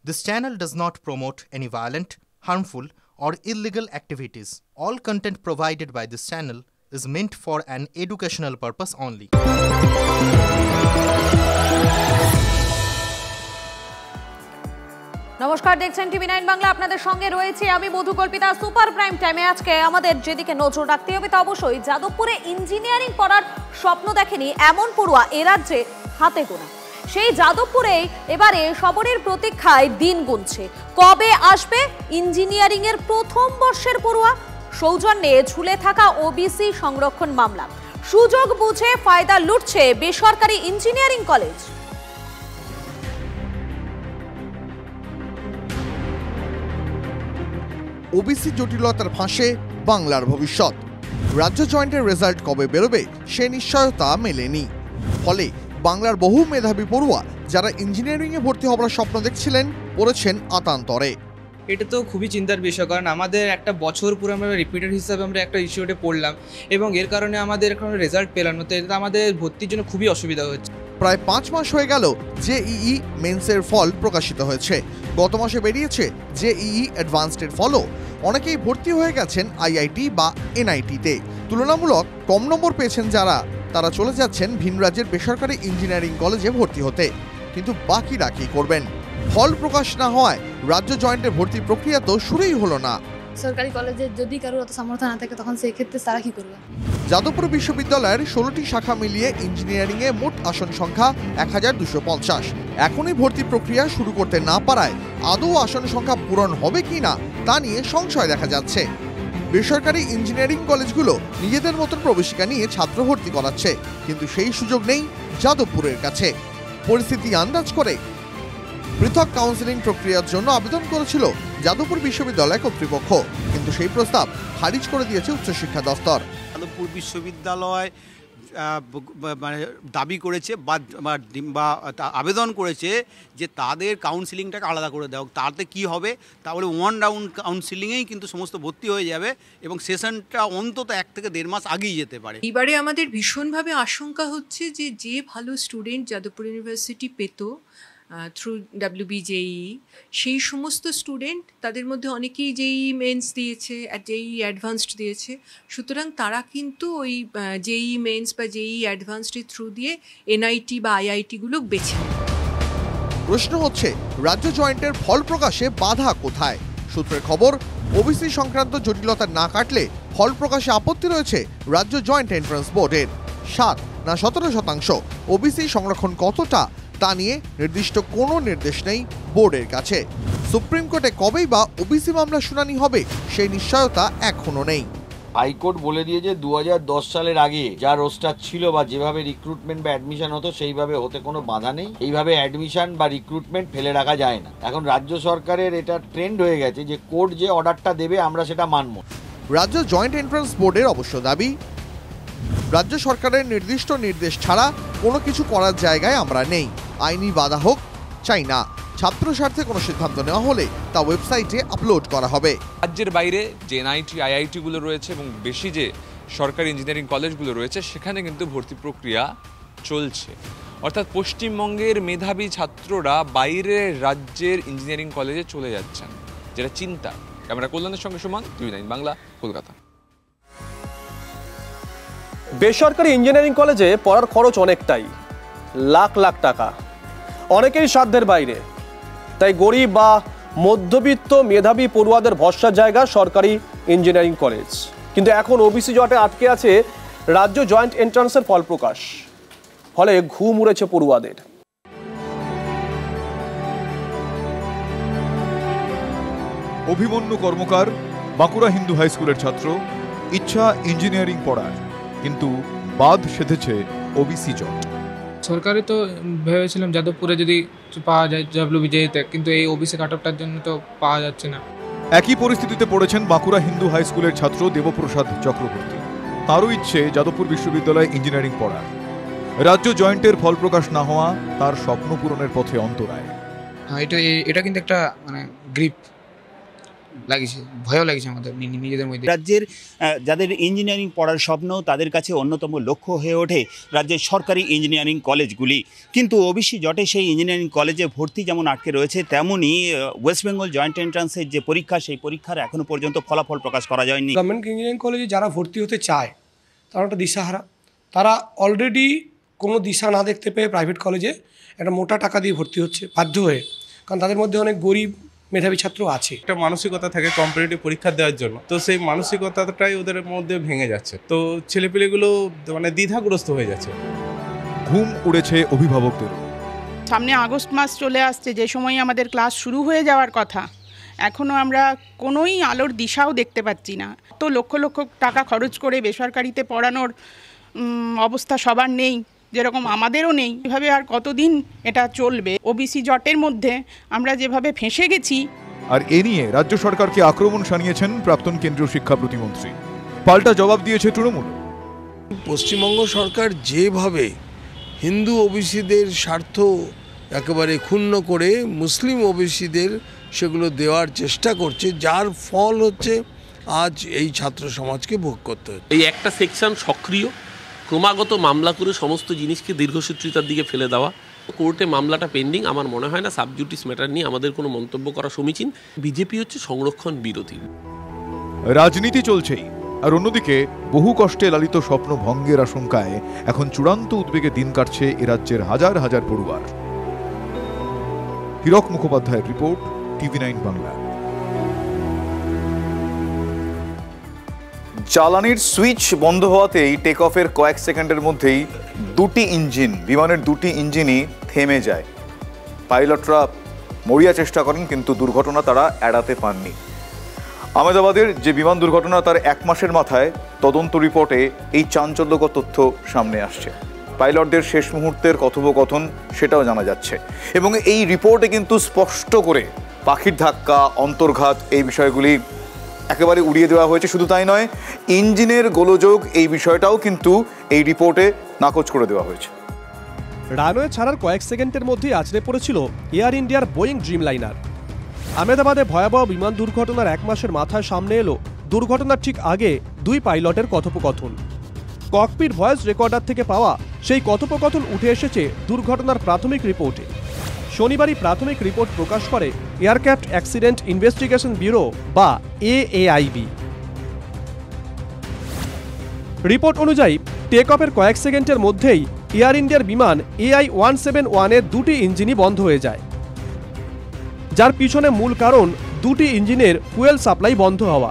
This channel does not promote any violent, harmful, or illegal activities. All content provided by this channel is meant for an educational purpose only. নমস্কার, দেখছেন টিভি9 বাংলা। আপনাদের সঙ্গে রয়েছে আমি মধুকল্পিতা। Super prime টাইমে আজকে আমাদের যেদিকে নজর রাখতে হবে তা অবশ্যই যাদবপুরে ইঞ্জিনিয়ারিং পড়ার স্বপ্ন দেখেনি এমন পড়ুয়া এ রাজ্যে হাতে গোনা। সেই যাদবপুরেই এবারে সবরের প্রতীক্ষায় দিন গুনছে। কবে আসবে ইঞ্জিনিয়ারিং এর প্রথম বর্ষের পড়ুয়া? সৌজন্যে ঝুলে থাকা ওবিসি সংরক্ষণ মামলা, সুযোগ বুঝে ফায়দা লুটছে বেসরকারি ইঞ্জিনিয়ারিং কলেজ। ওবিসি জটিলতার ফাঁসে বাংলার ভবিষ্যৎ। রাজ্য জয়েন্টের রেজাল্ট কবে বেরোবে সে নিশ্চয়তা মেলেনি। ফলে বাংলার বহু মেধাবী পড়ুয়া যারা ইঞ্জিনিয়ারিংয়ে ভর্তি হওয়ার স্বপ্ন দেখছিলেন পড়েছেন আতান্তরে। এটা তো খুবই চিন্তার বিষয়, কারণ আমাদের একটা বছর পুরো আমরা রিপিটার হিসাবে আমরা একটা ইনস্টিটিউটে পড়লাম এবং এর কারণে আমাদের এখন রেজাল্ট পেলাম না, তো এটা আমাদের ভর্তির জন্য খুবই অসুবিধা হচ্ছে। প্রায় 5 মাস হয়ে গেল জেইই মেন্সের ফল প্রকাশিত হয়েছে। গত মাসে বেরিয়েছে জেইই অ্যাডভান্সডের ফলও। অনেকেই ভর্তি হয়ে গেছেন আইআইটি বা এনআইটিতে। তুলনামূলক কম নম্বর পেয়েছেন যারা, তারা চলে যাচ্ছেন ভিন রাজ্যের বেসরকারি ইঞ্জিনিয়ারিং কলেজে ভর্তি হতে। কিন্তু বাকিরা কি করবেন? ফল প্রকাশ না হওয়ায় রাজ্য জয়েন্টের ভর্তি প্রক্রিয়া তো শুরুই হলো না। সরকারি কলেজে যদি কারোর অত সামর্থ্য না থাকে তখন সেই ক্ষেত্রে তারা কি করবে? যাদবপুর বিশ্ববিদ্যালয়ের 16টি শাখা মিলিয়ে ইঞ্জিনিয়ারিংয়ে মোট আসন সংখ্যা 1250। এখনই ভর্তি প্রক্রিয়া শুরু করতে না পারায় আদৌ আসন সংখ্যা পূরণ হবে কি না তা নিয়ে সংশয় দেখা যাচ্ছে। বেসরকারি ইঞ্জিনিয়ারিং কলেজগুলো নিজেদের মতন প্রবেশিকা নিয়ে ছাত্র ভর্তি করাচ্ছে, কিন্তু সেই সুযোগ নেই যাদবপুরের কাছে। পরিস্থিতি আন্দাজ করে পৃথক কাউন্সেলিং প্রক্রিয়ার জন্য আবেদন করেছিল যাদবপুর বিশ্ববিদ্যালয় কর্তৃপক্ষ, কিন্তু সেই প্রস্তাব খারিজ করে দিয়েছে উচ্চশিক্ষা দফতর। যাদবপুর বিশ্ববিদ্যালয় মানে দাবি করেছে বা আবেদন করেছে যে তাদের কাউন্সিলিংটাকে আলাদা করে দেওয়া। তাতে কি হবে, তাহলে ওয়ান রাউন্ড কাউন্সিলিংয়েই কিন্তু সমস্ত ভর্তি হয়ে যাবে এবং সেশনটা অন্তত 1 থেকে 1.5 মাস আগেই যেতে পারে। এবারে আমাদের ভীষণভাবে আশঙ্কা হচ্ছে যে ভালো স্টুডেন্ট যাদবপুর ইউনিভার্সিটি পেত থ্রু WBJEE, সেই সমস্ত স্টুডেন্ট তাদের মধ্যে অনেকেই জেইই মেন্স দিয়েছে, জেইই অ্যাডভান্সড দিয়েছে। সুতরাং তারা কিন্তু ওই জেইই মেন্স বা জেইই অ্যাডভান্সডের থ্রু দিয়ে এনআইটি বা আইআইটিগুলো বেছে নেয়। প্রশ্ন হচ্ছে রাজ্য জয়েন্টের ফল প্রকাশে বাধা কোথায়? সূত্রের খবর, ওবিসি সংক্রান্ত জটিলতা না কাটলে ফল প্রকাশে আপত্তি রয়েছে রাজ্য জয়েন্ট এন্ট্রান্স বোর্ডের। 7 না 17% ওবিসি সংরক্ষণ কতটা তা নিয়ে নির্দিষ্ট কোনো নির্দেশ নেই বোর্ডের কাছে। সুপ্রিম কোর্টে কবেই বা ওবিসি মামলা শুনানি হবে সেই নিশ্চয়তা এখনো নেই। হাইকোর্ট বলে দিয়েছে 2010 সালের আগে যা রোস্টার ছিল বা যেভাবে রিক্রুটমেন্ট বা অ্যাডমিশন হতো সেইভাবে হতে কোনো বাধা নেই। এইভাবে অ্যাডমিশন বা রিক্রুটমেন্ট ফেলে রাখা যায় না। এখন রাজ্য সরকারের এটা ট্রেন্ড হয়ে গেছে যে কোর্ট যে অর্ডারটা দেবে আমরা সেটা মানব। রাজ্য জয়েন্ট এন্ট্রান্স বোর্ডের অবশ্য দাবি, রাজ্য সরকারের নির্দিষ্ট নির্দেশ ছাড়া কোনো কিছু করার জায়গায় আমরা নেই। আইনি বাধা হোক চাই না, ছাত্র স্বার্থে কোনো সিদ্ধান্ত নেওয়া হলে তা ওয়েবসাইটে আপলোড করা হবে। রাজ্যের বাইরে যে এনআইটি আইআইটিগুলো রয়েছে এবং বেশি যে সরকারি ইঞ্জিনিয়ারিং কলেজগুলো রয়েছে সেখানে কিন্তু ভর্তি প্রক্রিয়া চলছে। অর্থাৎ পশ্চিমবঙ্গের মেধাবী ছাত্ররা বাইরের রাজ্যের ইঞ্জিনিয়ারিং কলেজে চলে যাচ্ছেন, যেটা চিন্তা। ক্যামেরা কল্যাণের সঙ্গে সুমন, টিভি9 বাংলা, কলকাতা। বেসরকারি ইঞ্জিনিয়ারিং কলেজে পড়ার খরচ অনেকটাই, লাখ লাখ টাকা, অনেকেই সাধ্যের বাইরে। তাই গরিব বা মধ্যবিত্ত মেধাবী পড়ুয়াদের ভরসার জায়গা সরকারি ইঞ্জিনিয়ারিং কলেজ। কিন্তু এখন ওবিসি জটে আটকে আছে রাজ্য জয়েন্ট এন্ট্রান্সের ফল প্রকাশ, ফলে ঘুম উড়েছে পড়ুয়াদের। অভিমন্যু কর্মকার বাঁকুড়া হিন্দু হাই স্কুলের ছাত্র, ইচ্ছা ইঞ্জিনিয়ারিং পড়ার, কিন্তু বাদ সেধেছে ওবিসি জট। সরকারি তো ভেবেছিলাম যাদবপুরে যদি পাওয়া যায় WBJEE-তে, কিন্তু এই ওবিসি কাটঅফটার জন্য তো পাওয়া যাচ্ছে না। একই পরিস্থিতিতে পড়েছেন বাঁকুড়া হিন্দু হাই স্কুলের ছাত্র দেবপ্রসাদ চক্রবর্তী। তারও ইচ্ছে যাদবপুর বিশ্ববিদ্যালয়ে ইঞ্জিনিয়ারিং পড়ার। রাজ্য জয়েন্টের ফল প্রকাশ না হওয়া তার স্বপ্ন পূরণের পথে অন্তরায়। এটা কিন্তু একটা মানে গ্রিপ লাগিয়েছে, ভয়ও লাগিয়েছে আমাদের নিজেদের মধ্যে। রাজ্যের যাদের ইঞ্জিনিয়ারিং পড়ার স্বপ্ন তাদের কাছে অন্যতম লক্ষ্য হয়ে ওঠে রাজ্যের সরকারি ইঞ্জিনিয়ারিং কলেজগুলি, কিন্তু ওবিসি জটে সেই ইঞ্জিনিয়ারিং কলেজে ভর্তি যেমন আটকে রয়েছে, তেমনই ওয়েস্ট বেঙ্গল জয়েন্ট এন্ট্রান্সের যে পরীক্ষা সেই পরীক্ষার এখনও পর্যন্ত ফলাফল প্রকাশ করা যায়নি। গভর্নমেন্ট ইঞ্জিনিয়ারিং কলেজে যারা ভর্তি হতে চায় তারা একটা দিশাহারা, তারা অলরেডি কোনো দিশা না দেখতে পেয়ে প্রাইভেট কলেজে একটা মোটা টাকা দিয়ে ভর্তি হচ্ছে বাধ্য হয়ে, কারণ তাদের মধ্যে অনেক গরিব মেধাবী ছাত্র আছে। একটা মানসিকতা থাকে কম্পিটিটিভ পরীক্ষা দেওয়ার জন্য, তো সেই মানসিকতাটাই ওদের মধ্যে ভেঙে যাচ্ছে, তো ছেলেপেলেগুলো মানে দ্বিধাগ্রস্ত হয়ে যাচ্ছে। ঘুম উড়েছে অভিভাবকদের। সামনে আগস্ট মাস চলে আসছে, যে সময় আমাদের ক্লাস শুরু হয়ে যাওয়ার কথা, এখনও আমরা কোনোই আলোর দিশাও দেখতে পাচ্ছি না। তো লক্ষ লক্ষ টাকা খরচ করে বেসরকারিতে পড়ানোর অবস্থা সবার নেই, যেরকম আমাদেরও নেই। এভাবে আর কতদিন এটা চলবে? ওবিসি জটের মধ্যে আমরা যেভাবে ফেঁসে গেছি। আর এ নিয়ে রাজ্য সরকারকে আক্রমণ শানিয়েছেন প্রাক্তন কেন্দ্রীয় শিক্ষা প্রতিমন্ত্রী। পাল্টা জবাব দিয়েছে তৃণমূল। পশ্চিমবঙ্গ সরকার যেভাবে হিন্দু ওবিসিদের স্বার্থ একেবারে ক্ষুণ্ণ করে মুসলিম ওবিসিদের সেগুলো দেওয়ার চেষ্টা করছে, যার ফল হচ্ছে আজ এই ছাত্র সমাজকে ভোগ করতে হচ্ছে। এই একটা সেকশন সক্রিয়, ক্রমাগত মামলা করে সমস্ত জিনিসকে দীর্ঘসূত্রিতার দিকে ফেলে দেওয়া। কোর্টে মামলাটা পেন্ডিং, আমার মনে হয় না সাবজুডিস ম্যাটার নিয়ে আমাদের কোনো মন্তব্য করা সমীচীন। বিজেপি হচ্ছে সংরক্ষণ বিরোধী। রাজনীতি চলছেই, আর অন্যদিকে বহু কষ্টে লালিত স্বপ্ন ভঙ্গের আশঙ্কায় এখন চূড়ান্ত উদ্বেগে দিন কাটছে এ রাজ্যের হাজার হাজার পড়ুয়ার। হীরক মুখোপাধ্যায়ের রিপোর্ট, TV9 বাংলা। জ্বালানির সুইচ বন্ধ হওয়াতেই টেক অফের কয়েক সেকেন্ডের মধ্যেই বিমানের দুটি ইঞ্জিনই থেমে যায়। পাইলটরা মরিয়া চেষ্টা করেন, কিন্তু দুর্ঘটনা তারা এড়াতে পাননি। আহমেদাবাদের যে বিমান দুর্ঘটনা তার 1 মাসের মাথায় তদন্ত রিপোর্টে এই চাঞ্চল্যকর তথ্য সামনে আসছে। পাইলটদের শেষ মুহূর্তের কথোপকথন সেটাও জানা যাচ্ছে, এবং এই রিপোর্টে কিন্তু স্পষ্ট করে পাখির ধাক্কা, অন্তর্ঘাত এই বিষয়গুলি একেবারে উড়িয়ে দেওয়া হয়েছে। শুধু তাই নয়, ইঞ্জিনের গোলযোগ এই বিষয়টাও কিন্তু এই রিপোর্টে নাকচ করে দেওয়া হয়েছে। রানওয়ে ছাড়ার কয়েক সেকেন্ডের মধ্যেই আছড়ে পড়েছিল এয়ার ইন্ডিয়ার বোয়িং ড্রিমলাইনার। আহমেদাবাদে ভয়াবহ বিমান দুর্ঘটনার 1 মাসের মাথায় সামনে এলো দুর্ঘটনার ঠিক আগে 2 পাইলটের কথোপকথন। ককপিট ভয়েস রেকর্ডার থেকে পাওয়া সেই কথোপকথন উঠে এসেছে দুর্ঘটনার প্রাথমিক রিপোর্টে। শনিবারই প্রাথমিক রিপোর্ট প্রকাশ করে এয়ারক্রাফট অ্যাক্সিডেন্ট ইনভেস্টিগেশন ব্যুরো বা AAIB। রিপোর্ট অনুযায়ী টেক অফের কয়েক সেকেন্ডের মধ্যেই এয়ার ইন্ডিয়ার বিমান AI-171-এর 2টি ইঞ্জিনই বন্ধ হয়ে যায়, যার পিছনে মূল কারণ 2টি ইঞ্জিনের ফুয়েল সাপ্লাই বন্ধ হওয়া।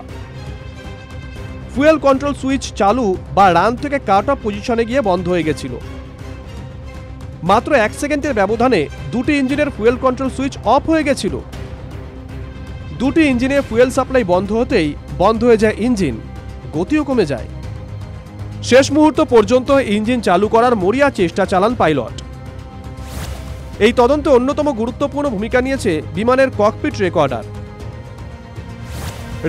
ফুয়েল কন্ট্রোল সুইচ চালু বা রান থেকে কাট অফ পজিশনে গিয়ে বন্ধ হয়ে গেছিল। মাত্র 1 সেকেন্ডের ব্যবধানে 2টি ইঞ্জিনের ফুয়েল কন্ট্রোল সুইচ অফ হয়ে গেছিল। 2টি ইঞ্জিনে ফুয়েল সাপ্লাই বন্ধ হতেই বন্ধ হয়ে যায় ইঞ্জিন, গতিও কমে যায়। শেষ মুহূর্ত পর্যন্ত ইঞ্জিন চালু করার মরিয়া চেষ্টা চালান পাইলট। এই তদন্তে অন্যতম গুরুত্বপূর্ণ ভূমিকা নিয়েছে বিমানের ককপিট রেকর্ডার।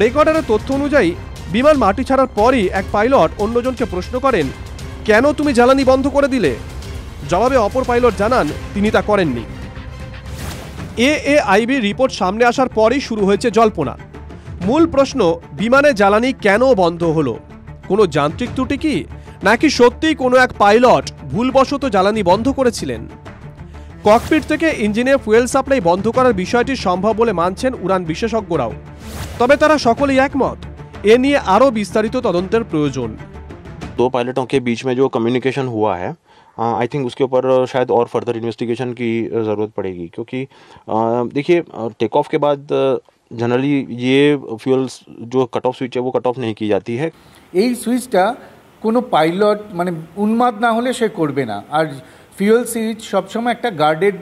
রেকর্ডারের তথ্য অনুযায়ী বিমান মাটি ছাড়ার পরই এক পাইলট অন্যজনকে প্রশ্ন করেন, কেন তুমি জ্বালানি বন্ধ করে দিলে? জবাবে অপর পাইলট জানান তিনি তা করেননি। AAIB রিপোর্ট সামনে আসার পরই শুরু হয়েছে জল্পনা। মূল প্রশ্ন, বিমানে জ্বালানি কেন বন্ধ হলো? কোনো যান্ত্রিক ত্রুটি কি, নাকি সত্যিই কোনো এক পাইলট ভুলবশত জ্বালানি বন্ধ করেছিলেন? ককপিট থেকে ইঞ্জিনে ফুয়েল সাপ্লাই বন্ধ করার বিষয়টি সম্ভব বলে মানছেন উড়ান বিশেষজ্ঞরাও। তবে তারা সকলেই একমত, এ নিয়ে আরও বিস্তারিত তদন্তের প্রয়োজন। 2 पायलटों के बीच में जो कम्युनिकेशन हुआ है, आई थिंक उसके ऊपर शायद और फर्दर इन्वेस्टिगेशन की ज़रूरत पड़ेगी, क्योंकि देखिए टेक ऑफ के बाद जनरली ये फ्यूल्स जो कट ऑफ स्विच है वो कट ऑफ नहीं की जाती है। এই সুইচটা কোনো পাইলট মানে উন্মাদ না হলে সে করবে না। আর ফিউয়েল সুইচ সবসময় একটা গার্ডেড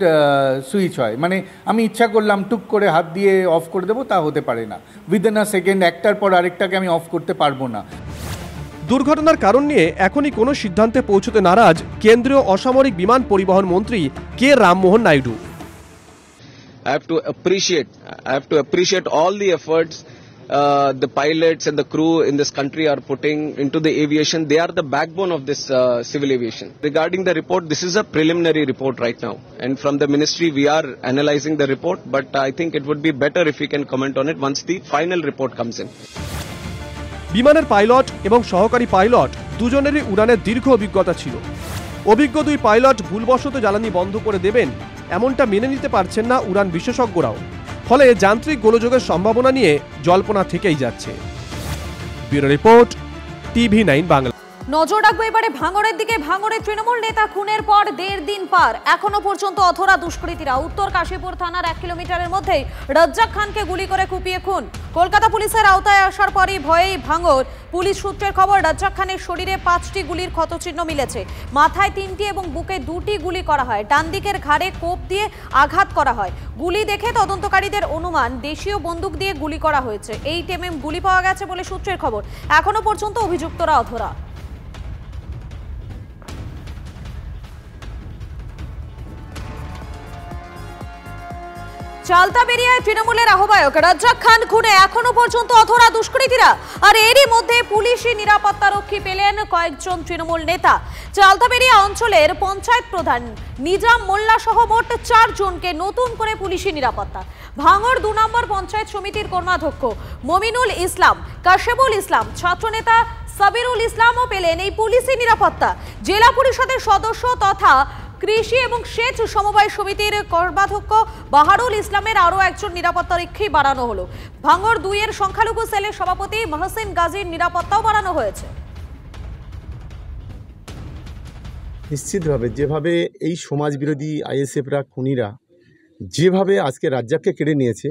সুইচ হয়, মানে আমি ইচ্ছা করলাম টুক করে হাত দিয়ে অফ করে দেবো, তা হতে পারে না। উইদিন আ সেকেন্ড একটার পর আরেকটাকে আমি অফ করতে পারবো না। দুর্ঘটনার কারণ নিয়ে এখনই কোনো সিদ্ধান্তে পৌঁছতে নারাজ কেন্দ্রীয় অসামরিক বিমান পরিবহন মন্ত্রী K Rammohan Naidu. I have to appreciate all the efforts the pilots and the crew in this country are putting into the aviation. They are the backbone of this civil aviation. Regarding the report, this is a preliminary report right now, and from the ministry we are analyzing the report, but I think it would be better if we can comment on it once the final report comes in. বিমানের pilot এবং সহকারী pilot দুজনেরই উড়ানের দীর্ঘ অভিজ্ঞতা ছিল। অভিজ্ঞ দুই pilot ভুলবশত জ্বালানি বন্ধ করে দেবেন এমনটা মেনে নিতে পারছেন না উড়ান বিশেষজ্ঞরাও, ফলে যান্ত্রিক গোলযোগের সম্ভাবনা নিয়ে জল্পনা থেকেই যাচ্ছে। Bureau report, TV9 Bangla. নজর রাখবো এবারে ভাঙড়ের দিকে। ভাঙড়ে তৃণমূল নেতা খুনের পর 1.5 দিন পার, এখনো পর্যন্ত অথরা দুষ্কৃতীরা। উত্তর কাশীপুর থানার 1 কিলোমিটারের মধ্যেই রাজ্জাক খানকে গুলি করে কুপিয়ে খুন। কলকাতা পুলিশের আওতায় আসার পরই ভয়েই ভাঙড়। পুলিশ সূত্রের খবর, রাজ্জাক খানের শরীরে 5টি গুলির ক্ষতচিহ্ন মিলেছে। মাথায় 3টি এবং বুকে 2টি গুলি করা হয়। ডান দিকের ঘাড়ে কোপ দিয়ে আঘাত করা হয়। গুলি দেখে তদন্তকারীদের অনুমান দেশীয় বন্দুক দিয়ে গুলি করা হয়েছে। 8 mm গুলি পাওয়া গেছে বলে সূত্রের খবর। এখনো পর্যন্ত অভিযুক্তরা অধরা। চালতাবেরিয়ায় তৃণমূলের আহ্বায়ক রাজ্জাক খান খুনে এখনো পর্যন্ত অধরা দুষ্কৃতীরা। আর এরই মধ্যে পুলিশি নিরাপত্তারক্ষী পেলেন কয়েকজন তৃণমূল নেতা। চালতাবেরিয়া অঞ্চলের পঞ্চায়েত প্রধান নিজাম মোল্লা সহ মোট 4 জনকে নতুন করে পুলিশি নিরাপত্তা। ভাঙড় 2 নম্বর পঞ্চায়েত সমিতির কর্মাধ্যক্ষ মমিনুল ইসলাম, কাশেবুল ইসলাম, ছাত্রনেতা সাবিরুল ইসলামও পেলেন এই পুলিশি নিরাপত্তা। জেলা পরিষদের সদস্য তথা কৃষি এবং সেচ সমবায় সমিতির কর্মাধ্যক্ষ বাহারুল ইসলামের আরও একজন নিরাপত্তারক্ষী বাড়ানো হলো। ভাঙড় 2 এর সংখ্যালঘু সেলের সভাপতি মহসিন গাজীর নিরাপত্তাও বাড়ানো হয়েছে। নিশ্চিতভাবে যেভাবে এই সমাজবিরোধী আইএসএফরা খুনিরা যেভাবে আজকে রাজ্জাককে কেড়ে নিয়েছে,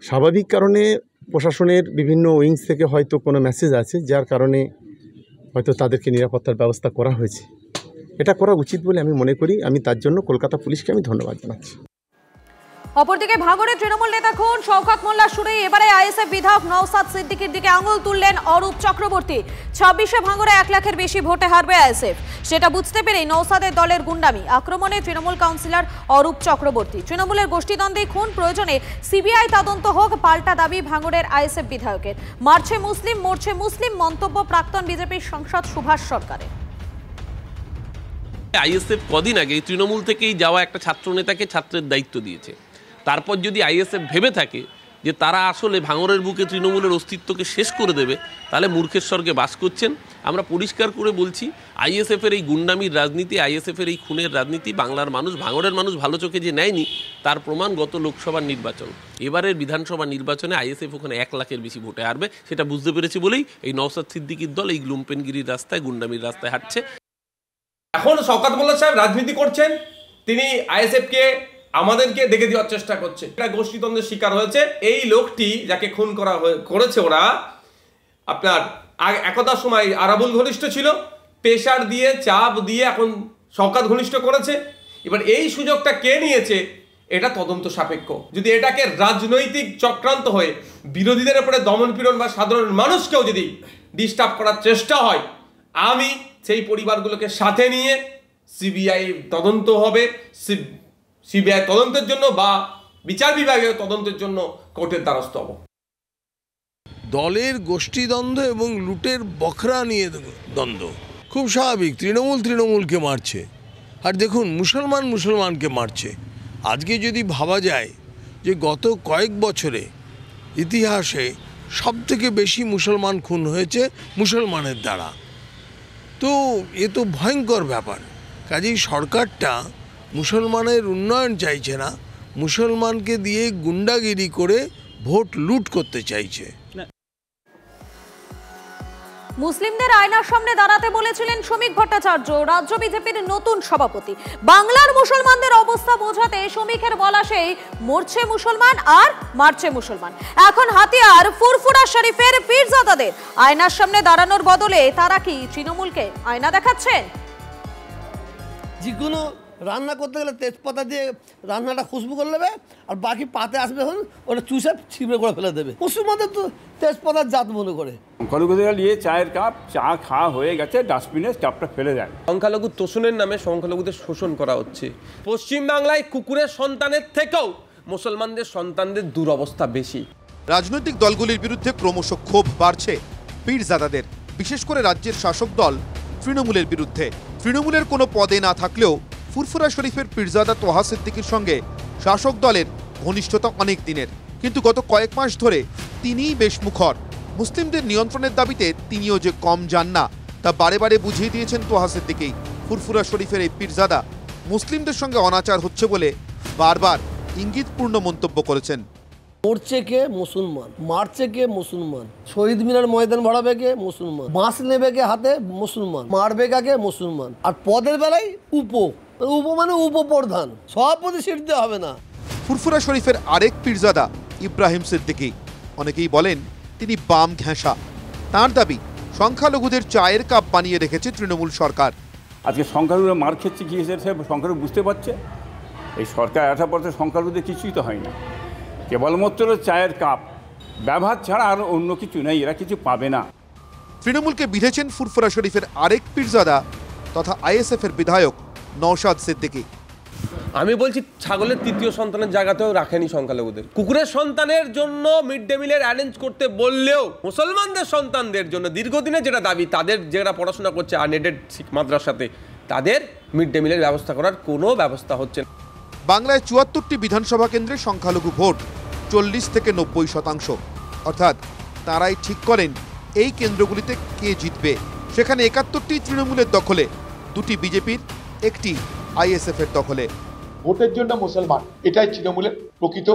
স্বাভাবিক কারণে প্রশাসনের বিভিন্ন উইংস থেকে হয়তো কোনো মেসেজ আছে, যার কারণে হয়তো তাদেরকে নিরাপত্তার ব্যবস্থা করা হয়েছে। এটা করা উচিত বলে আমি মনে করি। আমি তার জন্য কলকাতা পুলিশকে আমি ধন্যবাদ জানাচ্ছি। অপরদিকে ভাঙড়ে তৃণমূল নেতা খুন শওকত মোল্লার সুরে এবারে আইএসএফ বিধায়ক নওসাদ সিদ্দিকীর দিকে আঙুল তুললেন অরূপ চক্রবর্তী। 26-এ ভাঙড়ে 1 লাখের বেশি ভোটে হারবে আইএসএফ, সেটা বুঝতে পেরেই নওসাদের দলের গুন্ডামি আক্রমণে তৃণমূল কাউন্সিলর অরূপ চক্রবর্তী। তৃণমূলের গোষ্ঠীদ্বন্দ্বে খুন, প্রয়োজনে সিবিআই তদন্ত হোক, পাল্টা দাবি ভাঙড়ের আইএসএফ বিধায়কের। মারছে মুসলিম, মরছে মুসলিম, মন্তব্য প্রাক্তন বিজেপির সাংসদ সুভাষ সরকারের। আইএসএফ কদিন আগে তৃণমূল থেকেই যাওয়া একটা ছাত্র নেতাকে ছাত্রের দায়িত্ব দিয়েছে। তারপর যদি আইএসএফ ভেবে থাকে যে তারা আসলে ভাঙড়ের বুকে তৃণমূলের অস্তিত্বকে শেষ করে দেবে, তাহলে মূর্খের স্বর্গে বাস করছেন। আমরা পরিষ্কার করে বলছি, আইএসএফের এই গুন্ডামির রাজনীতি, আইএসএফের এই খুনের রাজনীতি বাংলার মানুষ, ভাঙড়ের মানুষ ভালো চোখে যে নেয়নি তার প্রমাণ গত লোকসভার নির্বাচন। এবারের বিধানসভা নির্বাচনে আইএসএফ ওখানে 1 লাখের বেশি ভোটে হারবে, সেটা বুঝতে পেরেছি বলেই এই নওসাদ সিদ্দিকীর দল এই লুম্পেনগিরির রাস্তায়, গুন্ডামির রাস্তায় হাঁটছে। এখন শওকত মোল্লা সাহেব রাজনীতি করছেন, তিনি আইএসএফকে আমাদেরকে দেখে দেওয়ার চেষ্টা করছে। এটা গোষ্ঠীদ্বন্দ্বের শিকার হয়েছে। এই লোকটি যাকে খুন করেছে ওরা, আপনার একদা সময় আরাবুল ঘনিষ্ঠ ছিল, প্রেশার দিয়ে চাপ দিয়ে এখন শওকত ঘনিষ্ঠ করেছে। এবার এই সুযোগটা কে নিয়েছে এটা তদন্ত সাপেক্ষ। যদি এটাকে রাজনৈতিক চক্রান্ত হয়ে বিরোধীদের উপরে দমনপীড়ন বা সাধারণ মানুষকেও যদি ডিস্টার্ব করার চেষ্টা হয়, আমি সেই পরিবারগুলোকে সাথে নিয়ে সিবিআই তদন্ত হবে, সিবিআই তদন্তের জন্য বা বিচার বিভাগের তদন্তের জন্য কোর্টের দ্বারস্থ হব। দলের গোষ্ঠীদ্বন্দ্ব এবং লুটের বখরা নিয়ে দ্বন্দ্ব খুব স্বাভাবিক। তৃণমূলকে মারছে, আর দেখুন মুসলমানকে মারছে। আজকে যদি ভাবা যায় যে গত কয়েক বছরে ইতিহাসে সবথেকে বেশি মুসলমান খুন হয়েছে মুসলমানের দ্বারা, তো এ তো ভয়ঙ্কর ব্যাপার। কাজেই সরকারটা মুসলমানের উন্নয়ন চাইছে না, মুসলমানকে দিয়ে গুন্ডাগিরি করে ভোট লুট করতে চাইছে। মুসলিমদের আয়নার সামনে দাঁড়াতে বলেছিলেন শ্রমিক ভট্টাচার্য, রাজ্য বিজেপির নতুন সভাপতি। বাংলার মুসলমানদের অবস্থা বোঝাতে শ্রমিকের বলা সেই মরছে মুসলমান আর মারছে মুসলমান। এখন হাতিয়ার ফুরফুরা শরীফের পীরজাদাদের। আয়নার সামনে দাঁড়ানোর বদলে তারা কি তৃণমূলকে আয়না দেখাচ্ছেন? যেগুলো রান্না করতে গেলে তেজপাতা দিয়ে রান্নাটা খুশবু করে নেবে, আর বাকি পাতে আসবে যখন ওটা চুষে ছিপড়ে করে ফেলে দেবে। পশ্চিমবঙ্গে তো তেজপাতার জাত মনে করে। সংখ্যালঘুদের নিয়ে চায়ের কাপ চা খাওয়া হয়ে গেছে, ডাস্টবিনে কাপটা ফেলে দেয়। সংখ্যালঘু তোষণের নামে সংখ্যালঘুদের শোষণ করা হচ্ছে। পশ্চিমবাংলায় কুকুরের সন্তানের থেকেও মুসলমানদের সন্তানদের দুরবস্থা বেশি। রাজনৈতিক দলগুলির বিরুদ্ধে ক্রমশ ক্ষোভ বাড়ছে পীরজাদাদের, বিশেষ করে রাজ্যের শাসক দল তৃণমূলের বিরুদ্ধে। তৃণমূলের কোনো পদে না থাকলেও ফুরফুরা শরীফের পীরজাদা তোহা সিদ্দিকীর সঙ্গে শাসক দলের ঘনিষ্ঠতা অনেক দিনের, কিন্তু গত কয়েক মাস ধরে তিনিই বেশ মুখর। মুসলিমদের নিয়ন্ত্রণের দাবিতে তিনিও যে কম যান না তা বারে বারে বুঝিয়ে দিয়েছেন তোহা সিদ্দিকী। ফুরফুরা শরীফের এই পীরজাদা মুসলিমদের সঙ্গে অনাচার হচ্ছে বলে বারবার ইঙ্গিতপূর্ণ মন্তব্য করেছেন। মরছে কে? মুসলমান। মারছে কে? মুসলমান। শহীদ মিনার ময়দান ভরাবে কে? মুসলমান। বাঁশ নেবে কে হাতে? মুসলমান। মারবে কাকে? মুসলমান। আর পদের বেলায় উপ মানে উপপ্রধান, সভাপতি সিট দেওয়া হবে না। ফুরফুরা শরীফের আরেক পীরজাদা ইব্রাহিম সিদ্দিকী, অনেকেই বলেন তিনি বাম ঘেঁষা। তাঁর দাবি সংখ্যালঘুদের চায়ের কাপ বানিয়ে রেখেছে তৃণমূল সরকার। আজকে সংখ্যালঘুরা মার খেচ্ছে কি হিসেবে সংখ্যালঘু বুঝতে পারছে? এই সরকার আসার পর সংখ্যালঘুদের কিছুই তো হয় না, কেবলমাত্র চায়ের কাপ ব্যবহার ছাড়া আর অন্য কিছু নেই, এরা কিছু পাবে না। তৃণমূলকে বিঁধেছেন ফুরফুরা শরীফের আরেক পীরজাদা তথা আইএসএফের বিধায়ক নওশাদ সিদ্দিকী। আমি বলছি ছাগলের তৃতীয় সন্তানের জায়গাতেও রাখেনি সংখ্যালঘুদের। কুকুরের সন্তানের জন্য মিড ডে মিলের অ্যারেঞ্জ করতে বললেও মুসলমানদের সন্তানদের জন্য দীর্ঘদিনে যেটা দাবি, তাদের যারা পড়াশোনা করছে আনএডেড মাদ্রাসাতে, তাদের মিড ডে মিলের ব্যবস্থা করার কোনো ব্যবস্থা হচ্ছে না। বাংলায় ৭৪টি বিধানসভা কেন্দ্রে সংখ্যালঘু ভোট ৪০ থেকে ৯০%, অর্থাৎ তারাই ঠিক করেন এই কেন্দ্রগুলিতে কে জিতবে। সেখানে ৭১টি তৃণমূলের দখলে, 2টি বিজেপির, 1টি আইএসএফের দখলে। ভোটের জন্য মুসলমান, এটাই তৃণমূলের প্রকৃত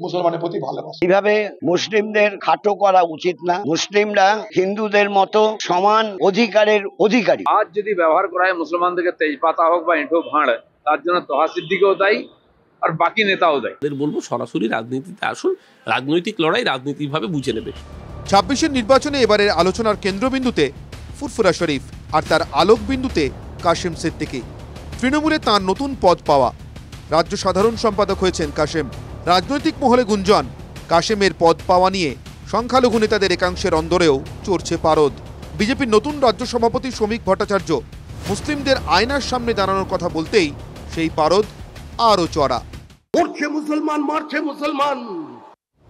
মুসলমানের প্রতি ভালোবাসা। এইভাবে মুসলিমদের খাটো করা উচিত না। মুসলিমরা হিন্দুদের মতো সমান অধিকারের অধিকারী। আজ যদি ব্যবহার করা হয় মুসলমানদেরকে তেজপাতা হোক বা এঁটো ভাঁড়, তার জন্য তোহা সিদ্দিকীও দায়ী আর বাকি নেতাও দায়ী। বলবো সরাসরি রাজনীতিতে আসুন, রাজনৈতিক লড়াই রাজনীতিকভাবে বুঝে নেবে। ২৬-এর নির্বাচনে এবারের আলোচনার কেন্দ্রবিন্দুতে ফুরফুরা শরীফ আর তার আলোকবিন্দুতে কাশেম সিদ্দিকী। তৃণমূলে তাঁর নতুন পদ পাওয়া, রাজ্য সাধারণ সম্পাদক হয়েছেন কাশেম। রাজনৈতিক মহলে গুঞ্জন, কাশেমের পদ পাওয়া নিয়ে সংখ্যালঘু নেতাদের একাংশের অন্দরেও চড়ছে পারদ। বিজেপির নতুন রাজ্য সভাপতি শ্রমিক ভট্টাচার্য মুসলিমদের আয়নার সামনে দাঁড়ানোর কথা বলতেই সেই পারদ আরও চড়া। মুসলমান মারছে মুসলমান।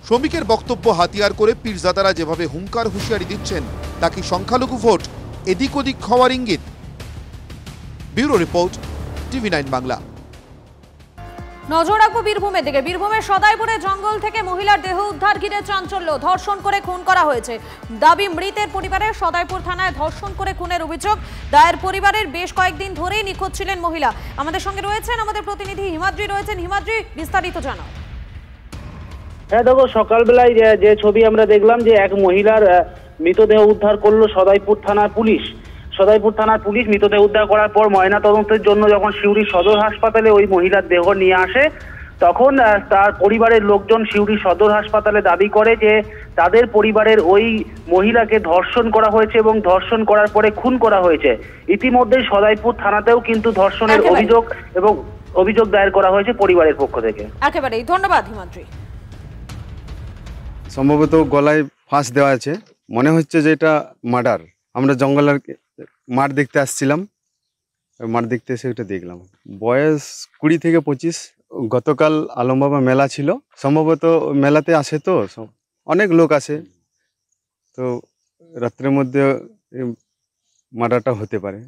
শ্রমিকের বক্তব্য হাতিয়ার করে পীরজাদারা যেভাবে হুঙ্কার হুঁশিয়ারি দিচ্ছেন, তা কি সংখ্যালঘু ভোট এদিক ওদিক হওয়ার ইঙ্গিত? Bureau report, TV9 Bangla. নজর রাখবো বীরভূমের দিকে। বীরভূমের সদাইপুরে জঙ্গল থেকে মহিলার দেহ উদ্ধার ঘিরে চাঞ্চল্য। ধর্ষণ করে খুন করা হয়েছে, দাবি মৃতের পরিবারের। সদাইপুর থানায় ধর্ষণ করে খুনের অভিযোগ দায়ের পরিবারের। বেশ কয়েকদিন ধরেই নিখোঁজ ছিলেন মহিলা। আমাদের সঙ্গে রয়েছেন আমাদের প্রতিনিধি হিমাদ্রি রয়েছেন। হিমাদ্রি, বিস্তারিত জানাও। হ্যাঁ দেখো, সকালবেলায় যে ছবি আমরা দেখলাম যে এক মহিলার মৃতদেহ উদ্ধার করলো সদাইপুর থানার পুলিশ। সদাইপুর থানার পুলিশ মৃতদেহ উদ্ধার করার পর ময়নাতদন্তের জন্য যখন সিউড়ি সদর হাসপাতালে ওই মহিলার দেহ নিয়ে আসে, তখন তার পরিবারের লোকজন সিউড়ি সদর হাসপাতালে দাবি করে যে তাদের পরিবারের ওই মহিলাকে ধর্ষণ করা হয়েছে এবং ধর্ষণ করার পরে খুন করা হয়েছে। ইতিমধ্যে সদাইপুর থানাতেও কিন্তু ধর্ষণের অভিযোগ দায়ের করা হয়েছে পরিবারের পক্ষ থেকে। একেবারেই ধন্যবাদ হিমাদ্রি। সম্ভবত গলায় ফাঁস দেওয়া আছে, মনে হচ্ছে যে এটা মার্ডার। আমরা জঙ্গলের মাঠ দেখতে আসছিলাম, মাঠ দেখতে এসে ওটা দেখলাম। বয়স 20 থেকে 25। গতকাল আলমবাবা মেলা ছিল, সম্ভবত মেলাতে আসে তো অনেক লোক আসে, তো রাত্রের মধ্যে মার্ডারটা হতে পারে।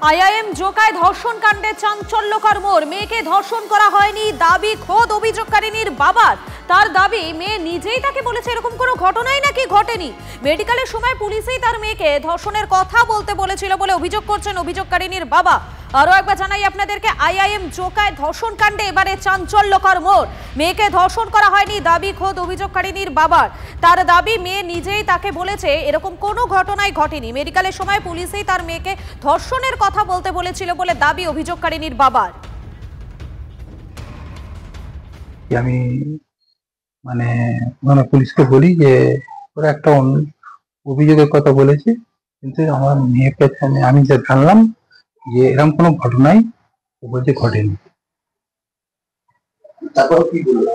আইআইএম জোকায় ধর্ষণ কাণ্ডে চাঞ্চল্যকর মোড়। মেয়েকে ধর্ষণ করা হয়নি দাবি খোদ অভিযোগকারিনীর বাবার। তার দাবি মেয়ে নিজেই তাকে বলেছে এরকম কোনো ঘটনাই নাকি ঘটেনি। মেডিকেলের সময় পুলিশই তার মেয়েকে ধর্ষণের কথা বলতে বলেছিল বলে অভিযোগ করছেন অভিযোগকারিনীর বাবা। আরও একবার জানাই আপনাদেরকে, আইআইএম জোকায় ধর্ষণ কাণ্ডে এবারে চাঞ্চল্যকর মোড়। মেয়েকে ধর্ষণ করা হয়নি দাবি খোদ অভিযোগকারিনীর বাবার। তার দাবি মেয়ে নিজেই তাকে বলেছে এরকম কোনো ঘটনাই ঘটেনি। মেডিকেলের সময় পুলিশই তার মেয়েকে ধর্ষণের কথা বলতে বলেছিল বলে দাবি অভিযোগকারিনীর বাবার। আমি মানে পুলিশকে বলি যে ওরা একটা অভিযোগের কথা বলেছে, কিন্তু আমার মেয়ের কাছে আমি যা জানলাম যে এরকম কোনো ঘটনাই বলছে ঘটেনি। তারপর কি বললো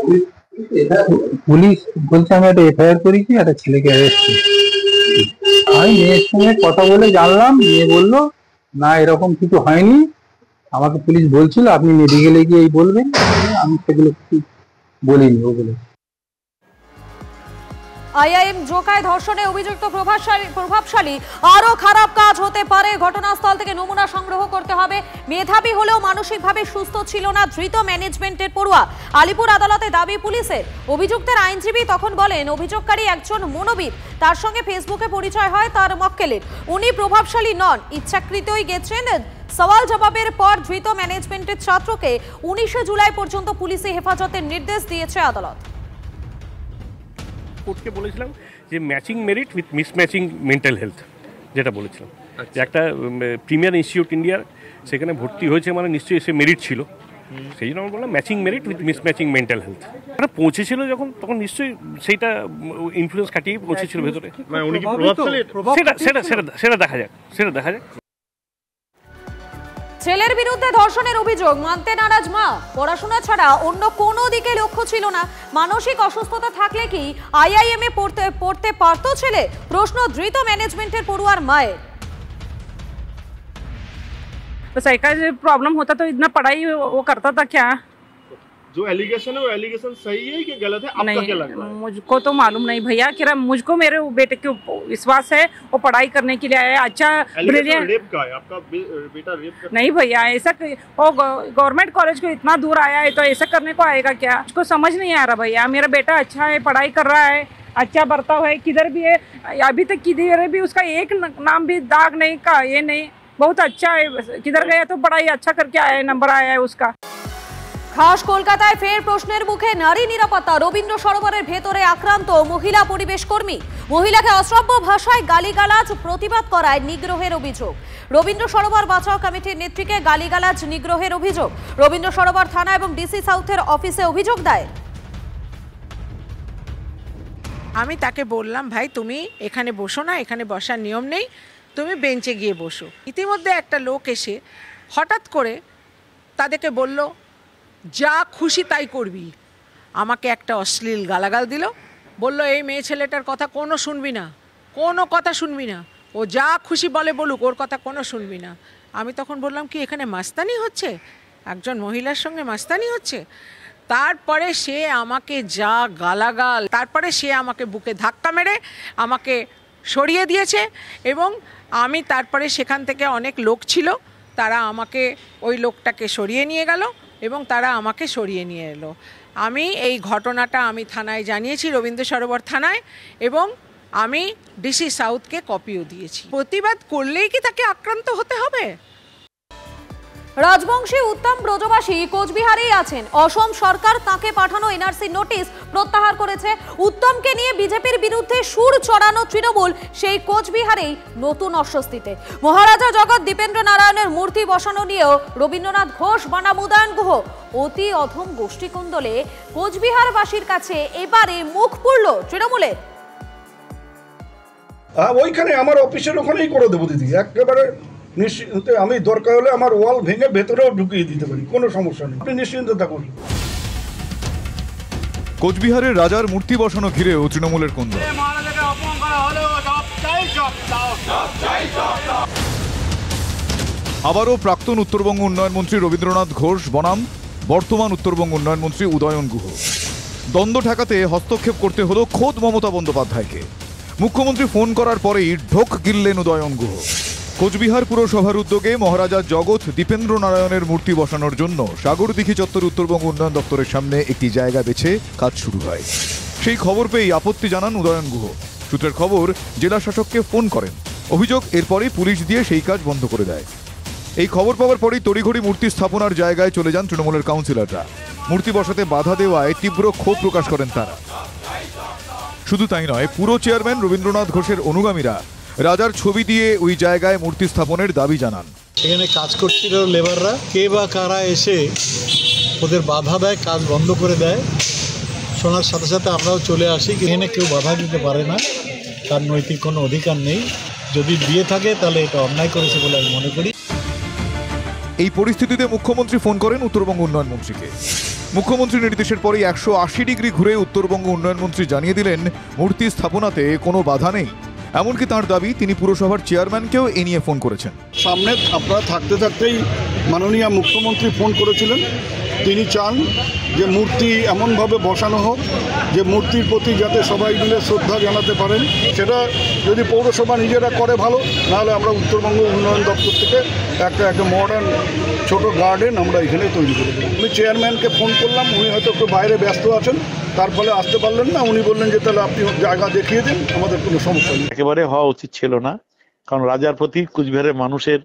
পুলিশ? বলছে আমি একটা এফআইআর করেছি, একটা ছেলেকে অ্যারেস্ট করেছি। আমি মেয়ের সঙ্গে কথা বলে জানলাম, মেয়ে বললো না এরকম কিছু হয়নি, আমাকে পুলিশ বলছিল আপনি মেডিকেলে গিয়ে এই বলবেন, আমি সেগুলো কিছু বলিনি ওগুলো। আইআইএম জোকায় ধর্ষণে অভিযুক্ত প্রভাবশালী আরো খারাপ কাজ হতে পারে। ঘটনাস্থল থেকে নমুনা সংগ্রহ করতে হবে। মেধাবী হলেও মানসিকভাবে সুস্থ ছিল না ধৃত ম্যানেজমেন্টের পড়ুয়া। আলিপুর আদালতে দাবি পুলিশের। অভিযুক্তের আইনজীবী তখন বলেন অভিযোগকারী একজন মনোবিদ, তার সঙ্গে ফেসবুকে পরিচয় হয় তার মক্কেলের। উনি প্রভাবশালী নন, ইচ্ছাকৃতই গেছেন। সওয়াল জবাবের পর ধৃত ম্যানেজমেন্টের ছাত্রকে 19 জুলাই পর্যন্ত পুলিশি হেফাজতের নির্দেশ দিয়েছে আদালত। কোর্টকে বলেছিলাম যে matching merit with মিসম্যাচিং mental health, যেটা বলেছিলাম যে একটা প্রিমিয়ার ইনস্টিটিউট ইন্ডিয়ার সেখানে ভর্তি হয়েছে মানে নিশ্চয়ই সে মেরিট ছিল, সেই জন্য আমরা বললাম matching merit with মিসম্যাচিং mental health. এটা পৌঁছেছিল যখন, তখন নিশ্চয়ই সেইটা ইনফ্লুয়েন্স কাটিয়ে পৌঁছেছিল ভেতরে। সেটা দেখা যাক, সেটা দেখা যাক। ছেলের বিরুদ্ধে ধর্ষণের অভিযোগ মানতে নারাজ মা। পড়াশোনা ছাড়া অন্য কোনো দিকে লক্ষ্য ছিল না। মানসিক অসুস্থতা থাকলে কি আইআইএম এ পড়তে পারতো ছেলে? প্রশ্ন ধৃত ম্যানেজমেন্টের পড়ুয়ার মায়ের। तो साइकाइट्री प्रॉब्लम होता तो इतना पढ़ाई वो करता था क्या? जो एलिगेशन है वो एलिगेशन सही है कि गलत है, आपका क्या लगता है? मुझको तो मालूम नहीं भैया, कि मुझको मेरे बेटे के विश्वास है वो पढ़ाई करने के लिए आया है। अच्छा ब्रिलियंट। रेप का है आपका बेटा? रेप का नहीं भैया, ऐसा वो गवर्नमेंट कॉलेज को इतना दूर आया है तो ऐसा करने को आएगा क्या? मुझको समझ नहीं आ रहा भैया। मेरा बेटा अच्छा है, पढ़ाई कर रहा है, अच्छा बर्ताव है, किधर भी है, अभी तक किधर भी उसका एक नाम भी दाग नहीं का, ये नहीं, बहुत अच्छा है। किधर गया तो पढ़ाई अच्छा करके आया है, नंबर आया है उसका। খাস কলকাতায় ফের প্রশ্নের মুখে নারী নিরাপত্তা। রবীন্দ্র সরোবরের ভেতরে আক্রান্ত মহিলা পরিবেশ কর্মী। মহিলাকে অশ্রাব্য ভাষায় গালিগালাজ, প্রতিবাদ করায় নিগ্রহের অভিযোগ। রবীন্দ্র সরোবর বাঁচাও কমিটির নেত্রীকে গালিগালাজ, নিগ্রহের অভিযোগ। রবীন্দ্র সরোবর থানা এবং ডিসি সাউথের অফিসে অভিযোগ দায়ের। আমি তাকে বললাম, ভাই তুমি এখানে বসো না, এখানে বসার নিয়ম নেই, তুমি বেঞ্চে গিয়ে বসো। ইতিমধ্যে একটা লোক এসে হঠাৎ করে তাদেরকে বলল যা খুশি তাই করবি। আমাকে একটা অশ্লীল গালাগাল দিল, বলল এই মেয়ে ছেলেটার কথা কোনো শুনবি না, কোনো কথা শুনবি না, ও যা খুশি বলে বলুক, ওর কথা কোনো শুনবি না। আমি তখন বললাম কি এখানে মাস্তানি হচ্ছে? একজন মহিলার সঙ্গে মাস্তানি হচ্ছে? তারপরে সে আমাকে যা গালাগাল, তারপরে সে আমাকে বুকে ধাক্কা মেরে আমাকে সরিয়ে দিয়েছে। এবং আমি তারপরে সেখান থেকে অনেক লোক ছিল, তারা আমাকে ওই লোকটাকে সরিয়ে নিয়ে গেল এবং তারা আমাকে সরিয়ে নিয়ে এলো। আমি এই ঘটনাটা আমি থানায় জানিয়েছি, রবীন্দ্র সরোবর থানায়, এবং আমি ডিসি সাউথকে কপিও দিয়েছি। প্রতিবাদ করলেই কি তাকে আক্রান্ত হতে হবে? রাজবংশী উত্তম ব্রজবাসী কোচবিহারেই আছেন। অসম সরকার তাকে পাঠানো এনআরসি নোটিশ প্রত্যাহার করেছে। উত্তমকে নিয়ে বিজেপির বিরুদ্ধে সুর চড়ানো তৃণমূল সেই কোচবিহারেই নতুন অস্বস্তিতে। মহারাজা জগৎ দীপেন্দ্র নারায়ণের মূর্তি বসানো নিয়েও রবীন্দ্রনাথ ঘোষ বনাম উদয়ন গুহ অতি অধম গোষ্ঠীকুন্দলে কোচবিহারবাসীর কাছে এবারে মুখ পুরল তৃণমূলের। ওইখানে আমার অফিসের ওখানেই করে দেবো দিদি, একেবারে নিশ্চিন্ত। আমি দরকার হলে আমার ওয়াল ভেঙে ভেতরেও ঢুকিয়ে দিতে পারি, কোনো সমস্যা নেই, আপনি নিশ্চিন্ত থাকুন। কোচবিহারের রাজার মূর্তি বসানো ঘিরেও তৃণমূলের কোন্দল। আবারও প্রাক্তন উত্তরবঙ্গ উন্নয়ন মন্ত্রী রবীন্দ্রনাথ ঘোষ বনাম বর্তমান উত্তরবঙ্গ উন্নয়ন মন্ত্রী উদয়ন গুহ। দ্বন্দ্ব ঠেকাতে হস্তক্ষেপ করতে হলো খোদ মমতা বন্দ্যোপাধ্যায়কে। মুখ্যমন্ত্রী ফোন করার পরেই ঢোক গিললেন উদয়ন গুহ। কোচবিহার পুরসভার উদ্যোগে মহারাজা জগৎ দীপেন্দ্র নারায়ণের মূর্তি বসানোর জন্য সাগরদিঘি চত্বর উত্তরবঙ্গ উন্নয়ন দপ্তরের সামনে একটি জায়গা বেছে কাজ শুরু হয়। সেই খবর পেয়েই আপত্তি জানান উদয়ন গুহ। সূত্রের খবর জেলা শাসককে ফোন করেন। অভিযোগ এরপরেই পুলিশ দিয়ে সেই কাজ বন্ধ করে দেয়। এই খবর পাওয়ার পরেই তড়িঘড়ি মূর্তি স্থাপনার জায়গায় চলে যান তৃণমূলের কাউন্সিলররা। মূর্তি বসাতে বাধা দেওয়ায় তীব্র ক্ষোভ প্রকাশ করেন তারা। শুধু তাই নয়, পুরো চেয়ারম্যান রবীন্দ্রনাথ ঘোষের অনুগামীরা রাজার ছবি দিয়ে ওই জায়গায় মূর্তি স্থাপনের দাবি জানান। এখানে কাজ করছিল লেবাররা, কে বা কারা এসে ওদের বাধা দেয়, কাজ বন্ধ করে দেয়। শোনার সাথে সাথে আমরাও চলে আসি। এখানে কেউ বাধা দিতে পারে না, তার নৈতিক কোনো অধিকার নেই। যদি দিয়ে থাকে তাহলে এটা অন্যায় করেছে বলে আমি মনে করি। এই পরিস্থিতিতে মুখ্যমন্ত্রী ফোন করেন উত্তরবঙ্গ উন্নয়ন মন্ত্রীকে। মুখ্যমন্ত্রীর নির্দেশের পরেই 180 ডিগ্রি ঘুরে উত্তরবঙ্গ উন্নয়ন মন্ত্রী জানিয়ে দিলেন মূর্তি স্থাপনাতে কোনো বাধা নেই। এমনকি তাঁর দাবি তিনি পুরসভার চেয়ারম্যানকেও এ নিয়ে ফোন করেছেন। সামনে আপনারা থাকতে থাকতেই মাননীয় মুখ্যমন্ত্রী ফোন করেছিলেন। তিনি চান যে মূর্তি এমনভাবে বসানো হোক যে মূর্তির প্রতি যাতে সবাই মিলে শ্রদ্ধা জানাতে পারেন। সেটা যদি পৌরসভা নিজেরা করে ভালো, নাহলে আমরা উত্তরবঙ্গ উন্নয়ন দপ্তর থেকে একটা মডার্ন ছোট গার্ডেন আমরা এখানে তৈরি করে দেবো। আমি চেয়ারম্যানকে ফোন করলাম, উনি হয়তো একটু বাইরে ব্যস্ত আছেন, তার ফলে আসতে পারলেন না। উনি বললেন যে তাহলে আপনি জায়গা দেখিয়ে দিন, আমাদের কোনো সমস্যা নেই। একেবারে হওয়া উচিত ছিল না, কারণ রাজার প্রতি কুচবিহারের মানুষের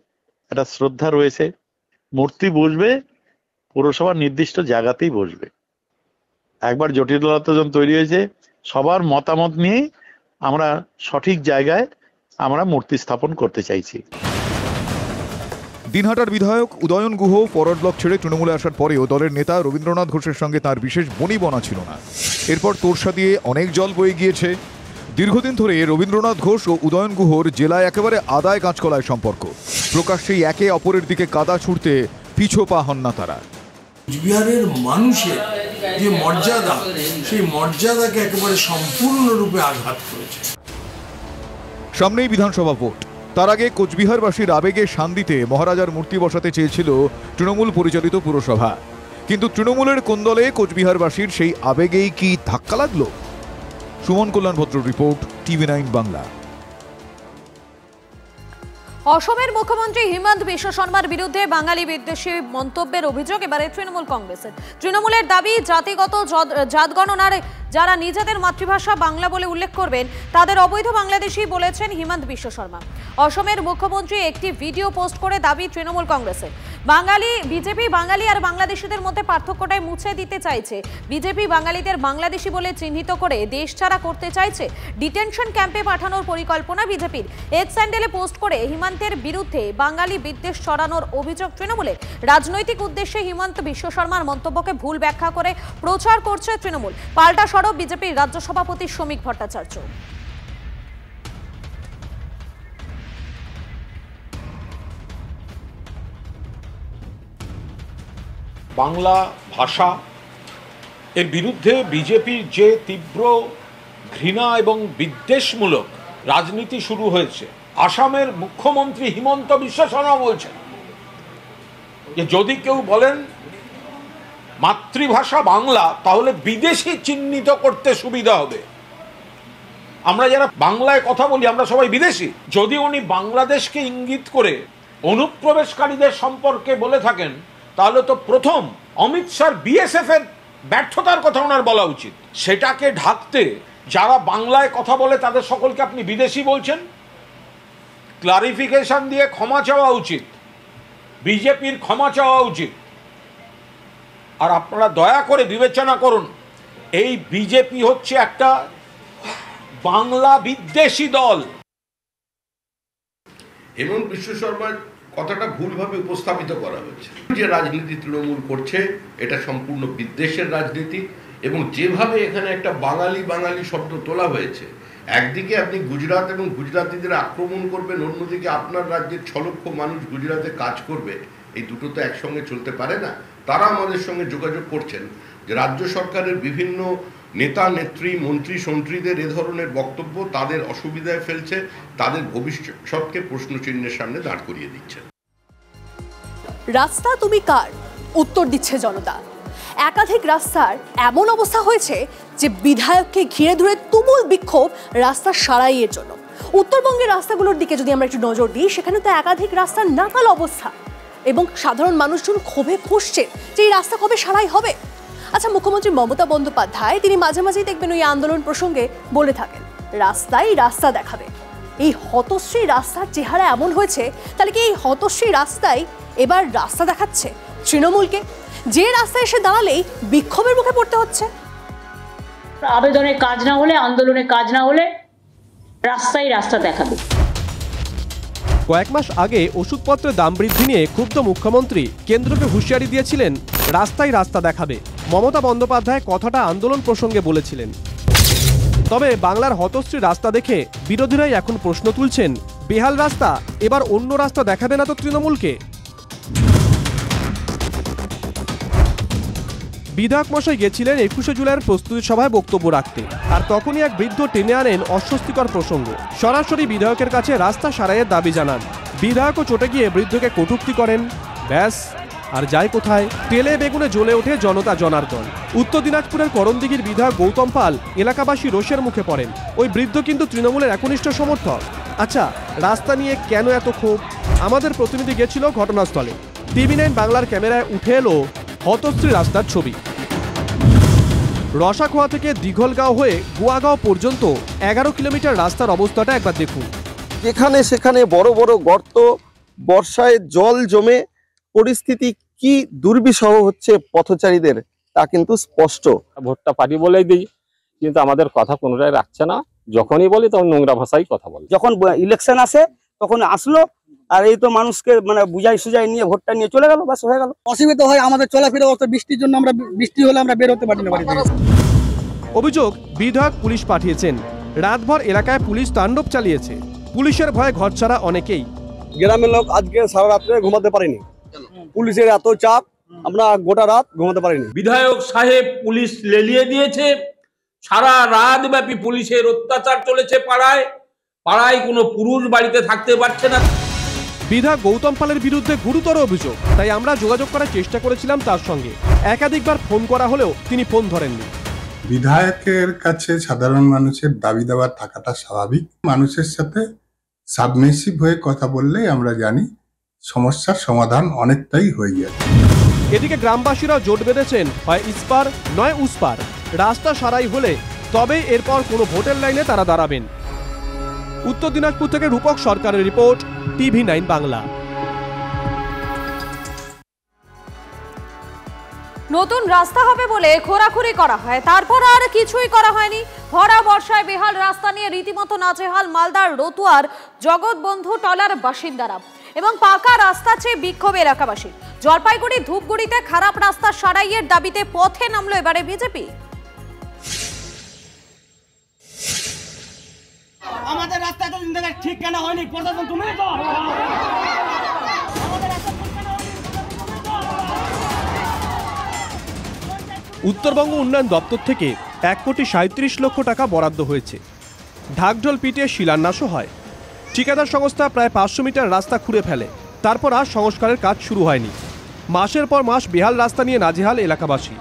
একটা শ্রদ্ধা রয়েছে। মূর্তি বসবে পৌরসভার নির্দিষ্ট জায়গাতেই বসবে। একবার জটিলতা যখন তৈরি হয়েছে, সবার মতামত নিয়ে আমরা সঠিক জায়গায় আমরা মূর্তি স্থাপন করতে চাইছি। দিনহাটার বিধায়ক উদয়ন গুহ ফরওয়ার্ড ব্লক ছেড়ে তৃণমূলে আসার পরেও দলের নেতা রবীন্দ্রনাথ ঘোষের সঙ্গে তার বিশেষ বনিবনা ছিল না। এরপর তোরসা দিয়ে অনেক জল বয়ে গিয়েছে। দীর্ঘদিন ধরে রবীন্দ্রনাথ ঘোষ ও উদয়ন গুহর জেলায় একেবারে আদায় কাঁচকলায় সম্পর্ক। প্রকাশ্যেই একে অপরের দিকে কাদা ছুঁড়তে পিছু পা হন না তারা। কুচবিহারের মানুষের যে মর্যাদা, সেই মর্যাদাকে একেবারে সম্পূর্ণরূপে আঘাত করেছে। সামনেই বিধানসভা ভোট, তার আগে কোচবিহারবাসীর আবেগে শান্তিতে মহারাজার মূর্তি বসাতে চেয়েছিল তৃণমূল পরিচালিত পুরসভা। কিন্তু তৃণমূলের কোন্দলে কোচবিহারবাসীর সেই আবেগেই কি ধাক্কা লাগলো? সুমন কল্যাণ ভদ্র রিপোর্ট, TV9 বাংলা। অসমের মুখ্যমন্ত্রী হিমন্ত বিশ্ব শর্মার বিরুদ্ধে বাঙালি বিদ্বেষী মন্তব্যের অভিযোগ এবারে তৃণমূল কংগ্রেসের। তৃণমূলের দাবি জাতিগত জাতগণনার যারা নিজেদের মাতৃভাষা বাংলা বলে উল্লেখ করবেন তাদের অবৈধ বাংলাদেশি বলেছেন হিমন্ত বিশ্ব শর্মা। অসমের মুখ্যমন্ত্রী একটি ভিডিও পোস্ট করে দাবি তৃণমূল কংগ্রেসের বিজেপি বাঙালি আর বাংলাদেশিদের মধ্যে পার্থক্যটাই মুছে দিতে চাইছে। বিজেপি বাঙালিদের বাংলাদেশি বলে চিহ্নিত করে দেশ ছাড়া করতে চাইছে। ডিটেনশন ক্যাম্পে পাঠানোর পরিকল্পনা বিজেপির। এক্স হ্যান্ডেলে পোস্ট করে হিমন্তের বিরুদ্ধে বাঙালি বিদ্বেষ ছড়ানোর অভিযোগ তৃণমূলের। রাজনৈতিক উদ্দেশ্যে হিমন্ত বিশ্ব শর্মার মন্তব্যকে ভুল ব্যাখ্যা করে প্রচার করছে তৃণমূল। পাল্টা সরব বিজেপির রাজ্য সভাপতি শ্রমিক ভট্টাচার্য। বাংলা ভাষা এর বিরুদ্ধে বিজেপির যে তীব্র ঘৃণা এবং বিদ্বেষমূলক রাজনীতি শুরু হয়েছে, আসামের মুখ্যমন্ত্রী হিমন্ত বিশ্ব শর্মা বলছেন যে যদি কেউ বলেন মাতৃভাষা বাংলা তাহলে বিদেশি চিহ্নিত করতে সুবিধা হবে। আমরা যারা বাংলায় কথা বলি আমরা সবাই বিদেশি। যদি উনি বাংলাদেশকে ইঙ্গিত করে অনুপ্রবেশকারীদের সম্পর্কে বলে থাকেন তাহলে তো প্রথম অমিত শাহ বিএসএফ এর ব্যর্থতার কথা ওনার বলা উচিত। সেটাকে ঢাকতে যারা বাংলায় কথা বলে তাদের সকলকে আপনি বিদেশি বলছেন। ক্লারিফিকেশন দিয়ে ক্ষমা চাওয়া উচিত, বিজেপির ক্ষমা চাওয়া উচিত। আর আপনারা দয়া করে বিবেচনা করুন, এই বিজেপি হচ্ছে একটা বাংলা বিদ্বেষী দল। হেমন্ত বিশ্ব শর্মার কথাটা ভুলভাবে উপস্থাপিত করা হয়েছে। যে রাজনীতি তৃণমূল করছে এটা সম্পূর্ণ বিদ্বেষের রাজনীতি, এবং যেভাবে এখানে একটা বাঙালি বাঙালি শব্দ তোলা হয়েছে, একদিকে আপনি গুজরাট এবং গুজরাতিদের আক্রমণ করবেন, অন্যদিকে আপনার রাজ্যের 6 লক্ষ মানুষ গুজরাটে কাজ করবে, এই দুটো তো একসঙ্গে চলতে পারে না। তারা আমাদের সঙ্গে যোগাযোগ করছেন যে রাজ্য সরকারের বিভিন্ন নেতা নেত্রী মন্ত্রী সন্ত্রীদের এ ধরনের বক্তব্য তাদের অসুবিধায় ফেলছে, তাদের ভবিষ্যৎকে প্রশ্নচিহ্নের সামনে দাঁড় করিয়ে দিচ্ছে। রাস্তা তুমি কার? উত্তর দিচ্ছে জনতা। একাধিক রাস্তার এমন অবস্থা হয়েছে যে বিধায়ককে ঘিরে ধরে তুমুল বিক্ষোভ রাস্তা সারাইয়ের জন্য। উত্তরবঙ্গের রাস্তাগুলোর দিকে যদি আমরা একটু নজর দিই, সেখানে তো একাধিক রাস্তার নাকাল অবস্থা এবং সাধারণ মানুষজন ক্ষোভে ফুঁসছে যে এই রাস্তা কবে সারাই হবে। আচ্ছা, মুখ্যমন্ত্রী মমতা বন্দ্যোপাধ্যায় তিনি মাঝে মাঝেই দেখবেন ওই আন্দোলন প্রসঙ্গে বলে থাকেন রাস্তাই রাস্তা দেখাবে। এই হতশ্রী রাস্তার চেহারা এমন হয়েছে, তাহলে কি এই হতশ্রী রাস্তায় এবার রাস্তা দেখাচ্ছে তৃণমূলকে, যে রাস্তায় এসে দাঁড়ালেই বিক্ষোভের মুখে পড়তে হচ্ছে? আবেদনে কাজ না হলে, আন্দোলনে কাজ না হলে রাস্তাই রাস্তা দেখাবে। কয়েক মাস আগে ওষুধপত্রের দাম বৃদ্ধি নিয়ে ক্ষুব্ধ মুখ্যমন্ত্রী কেন্দ্রকে হুঁশিয়ারি দিয়েছিলেন রাস্তাই রাস্তা দেখাবে। মমতা বন্দ্যোপাধ্যায় কথাটা আন্দোলন প্রসঙ্গে বলেছিলেন। তবে বাংলার হতশ্রী রাস্তা দেখে বিরোধীরাই এখন প্রশ্ন তুলছেন, বেহাল রাস্তা এবার অন্য রাস্তা দেখাবে না তো তৃণমূলকে? বিধায়ক মশাই গেছিলেন 21শে জুলাইয়ের প্রস্তুতি সভায় বক্তব্য রাখতে, আর তখনই এক বৃদ্ধ টেনে আনেন অস্বস্তিকর প্রসঙ্গ। সরাসরি বিধায়কের কাছে রাস্তা সারাইয়ের দাবি জানান। বিধায়কও চটে গিয়ে বৃদ্ধকে কটূক্তি করেন। ব্যাস, আর যায় কোথায়? তেলে বেগুনে জ্বলে ওঠে জনতা জনার্দন। উত্তর দিনাজপুরের করণদিঘির বিধায়ক গৌতম পাল এলাকাবাসী রোষের মুখে পড়েন। ওই বৃদ্ধ কিন্তু তৃণমূলের একনিষ্ঠ সমর্থক। আচ্ছা, রাস্তা নিয়ে কেন এত ক্ষোভ? আমাদের প্রতিনিধি গেছিল ঘটনাস্থলে। TV9 বাংলার ক্যামেরায় উঠে এলো হতশ্রী রাস্তার ছবি। রসাখোয়া থেকে দিঘলগাঁও হয়ে গুয়াগাঁও পর্যন্ত 11 কিলোমিটার রাস্তার অবস্থাটা একবার দেখুন। যেখানে সেখানে বড় বড় গর্ত, বর্ষায় জল জমে পরিস্থিতি কি দুর্বিষহ হচ্ছে পথচারীদের তা কিন্তু স্পষ্ট। ভোটটা পারি বলেই দিই, কিন্তু আমাদের কথা কোনোটাই রাখছে না। যখনই বলি তখন নোংরা ভাষায় কথা বলে। যখন ইলেকশন আসে তখন আসলো, আর এই তো মানুষকে মানে বুঝাই সুজাই নিয়ে ভোটটা নিয়ে চলে গেল, বাস হয়ে গেল। অসুবিধা হয় আমাদের চলাফেরা, অত বৃষ্টির জন্য আমরা বৃষ্টি হলে আমরা বের হতে পারি না বাড়ি থেকে। অভিযোগ, বিধায়ক পুলিশ পাঠিয়েছেন। রাতভর এলাকায় পুলিশ তাণ্ডব চালিয়েছে। পুলিশের ভয়ে ঘরছাড়া অনেকেই। গ্রামের লোক আজকে সারা রাত্রে ঘুমাতে পারেনি, পুলিশের এত চাপ, আমরা গোটা রাত ঘুমাতে পারিনি। বিধায়ক সাহেব পুলিশ লেলিয়ে দিয়েছে, সারা রাত ব্যাপী পুলিশের অত্যাচার চলেছে পাড়ায়। পাড়ায় কোনো পুরুষ বাড়িতে থাকতে পারছে না। বিধায়ক গৌতম পালের বিরুদ্ধে গুরুতর অভিযোগ, তাই আমরা যোগাযোগ করার চেষ্টা করেছিলাম তার সঙ্গে। একাধিকবার ফোন করা হলেও তিনি ফোন ধরেননি। বিধায়কের কাছে সাধারণ মানুষের দাবি দাবা থাকাটা স্বাভাবিক। মানুষের সাথে সাবমিসিভ হয়ে কথা বললেই আমরা জানি সমস্যার সমাধান অনেকটাই হয়ে যায়। এদিকে গ্রামবাসীরা জোট বেঁধেছেন, হয় ইস্পার নয় উস্পার। রাস্তা সারাই হলে তবেই এরপর কোনো ভোটের লাইনে তারা দাঁড়াবেন। উত্তর দিনাজপুর থেকে রূপক সরকারের রিপোর্ট, TV9 বাংলা। নতুন রাস্তা হবে বলে খোরাখুরি করা হয়, তারপর আর কিছুই করা হয়নি। ভরা বর্ষায় বেহাল রাস্তা নিয়ে রীতিমতো নাজেহাল মালদার রতুয়ার জগৎবন্ধু টলার বাসিন্দারা, এবং পাকা রাস্তা চেয়ে বিক্ষোভ এলাকাবাসী। জলপাইগুড়ি ধূপগুড়িতে খারাপ রাস্তা সারাইয়ের দাবিতে পথে নামলো এবারে বিজেপি। আমাদের রাস্তাটা ঠিক কেন হয়নি? প্রশাসন তুমি তো উত্তরবঙ্গ উন্নয়ন দপ্তর থেকে 1,37,00,000 টাকা বরাদ্দ হয়েছে। ঢাকঢোল পিটিয়ে শিলান্যাসও হয়। ঠিকাদার সংস্থা প্রায় 500 মিটার রাস্তা খুঁড়ে ফেলে, তারপর আর সংস্কারের কাজ শুরু হয়নি। মাসের পর মাস বেহাল রাস্তা নিয়ে নাজেহাল এলাকাবাসী।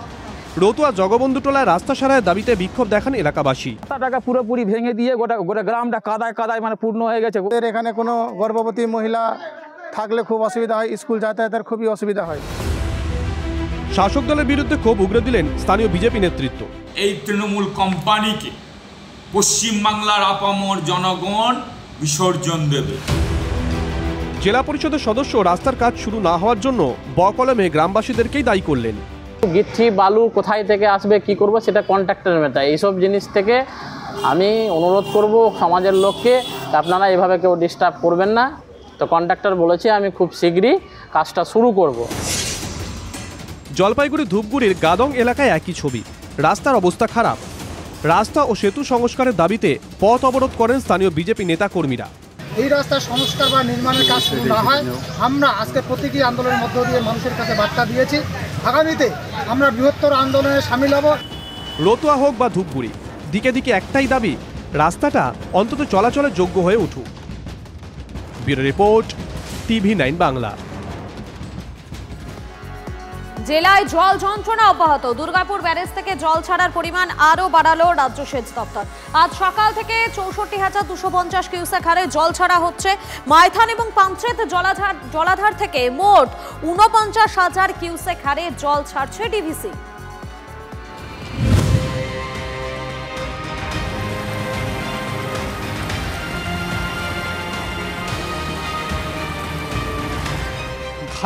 রতুয়া জগবন্ধু টোলায় রাস্তা সারাইয়ের দাবিতে বিক্ষোভ দেখান এলাকাবাসী। রাস্তাটাকে পুরোপুরি ভেঙে দিয়ে গোটা গ্রামটা কাদায় কাদায় মানে পূর্ণ হয়ে গেছে। এখানে কোনো গর্ভবতী মহিলা থাকলে খুব অসুবিধা হয়, স্কুল যাতায়াতের খুবই অসুবিধা হয়। শাসক দলের বিরুদ্ধে ক্ষোভ উগরে দিলেন স্থানীয় বিজেপি নেতৃত্ব। এই তৃণমূল কোম্পানিকে পশ্চিমবাংলার আপামর জনগণ বিসর্জন দেবে। জেলা পরিষদের সদস্য রাস্তার কাজ শুরু না হওয়ার জন্য বকলমে গ্রামবাসীদেরকেই দায়ী করলেন। গিচ্ছি বালু কোথায় থেকে আসবে, কি করব, সেটা কন্ট্রাক্টরের ব্যাপার। এইসব জিনিস থেকে আমি অনুরোধ করব সমাজের লোককে, আপনারা এভাবে কেউ ডিস্টার্ব করবেন না। তো কন্ট্রাক্টর বলেছে আমি খুব শীঘ্রই কাজটা শুরু করব। জলপাইগুড়ি ধূপগুড়ির গাদং এলাকায় একই ছবি। রাস্তার অবস্থা খারাপ। রাস্তা ও সেতু সংস্কারের দাবিতে পথ অবরোধ করেন স্থানীয় বিজেপি নেতা কর্মীরা। এই রাস্তার সংস্কার বা নির্মাণের কাজ শুরু না হয়, আমরা আজকে প্রতীকী আন্দোলনের মধ্য দিয়ে মানুষের কাছে বার্তা দিয়েছি, আগামীতে আমরা বৃহত্তর আন্দোলনে সামিল হব। রতুয়া হোক বা ধূপগুড়ি, দিকে দিকে একটাই দাবি, রাস্তাটা অন্তত চলাচলের যোগ্য হয়ে উঠুক। Bureau report, TV9 Bangla. জেলায় জল যন্ত্রণা অব্যাহত। দুর্গাপুর ব্যারেজ থেকে জল ছাড়ার পরিমাণ আরও বাড়ালো রাজ্য সেচ দপ্তর। আজ সকাল থেকে 64,250 কিউসেক হারে জল ছাড়া হচ্ছে। মাইথান এবং পাঞ্চেত জলাধার থেকে মোট 49,000 কিউসেক হারে জল ছাড়ছে ডিভিসি।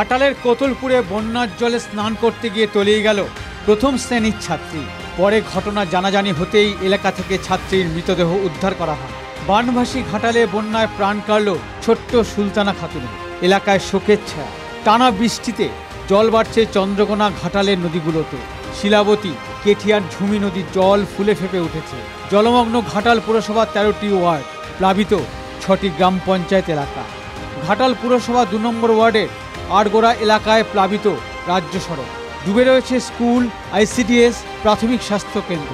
ঘাটালের কোতলপুরে বন্যার জলে স্নান করতে গিয়ে তলিয়ে গেল প্রথম শ্রেণীর ছাত্রী। পরে ঘটনা জানাজানি হতেই এলাকা থেকে ছাত্রীর মৃতদেহ উদ্ধার করা হয়। বানভাসী ঘাটালে বন্যায় প্রাণ কাড়ল ছোট্ট সুলতানা খাতুনের। এলাকায় শোকের ছায়া। টানা বৃষ্টিতে জল বাড়ছে চন্দ্রকোনা ঘাটালের নদীগুলোতে। শিলাবতী, কেঠিয়ার ঝুমি নদীর জল ফুলে ফেপে উঠেছে। জলমগ্ন ঘাটাল পুরসভার 13টি ওয়ার্ড, প্লাবিত 6টি গ্রাম পঞ্চায়েত এলাকা। ঘাটাল পুরসভা 2 নম্বর ওয়ার্ডের আড়গোড়া এলাকায় প্লাবিত রাজ্য সড়ক। ডুবে রয়েছে স্কুল, আইসিডিএস, প্রাথমিক স্বাস্থ্য কেন্দ্র।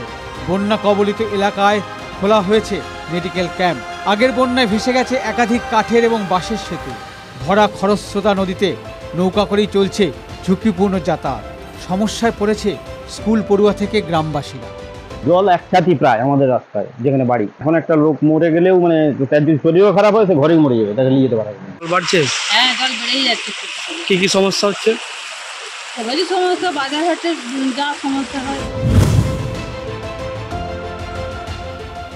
বন্যা কবলিত এলাকায় খোলা হয়েছে মেডিকেল ক্যাম্প। আগের বন্যায় ভেসে গেছে একাধিক কাঠের এবং বাঁশের সেতু। ভরা খরস্রোতা নদীতে নৌকা করেই চলছে ঝুঁকিপূর্ণ যাতায়াত। সমস্যায় পড়েছে স্কুল পড়ুয়া থেকে গ্রামবাসীরা। জল একসাথে প্রায় আমাদের রাস্তায় যেখানে বাড়ি। এখন একটা লোক মরে গেলেও মানে তার যদি শরীরও খারাপ হয় সে ঘরেই মরে যাবে, তাকে নিয়ে যেতে পারবে না। বাড়ছে? হ্যাঁ, জল বেড়েই যাচ্ছে। কি কি সমস্যা হচ্ছে? সবারই সমস্যা, বাজারহাটে যা সমস্যা হয়।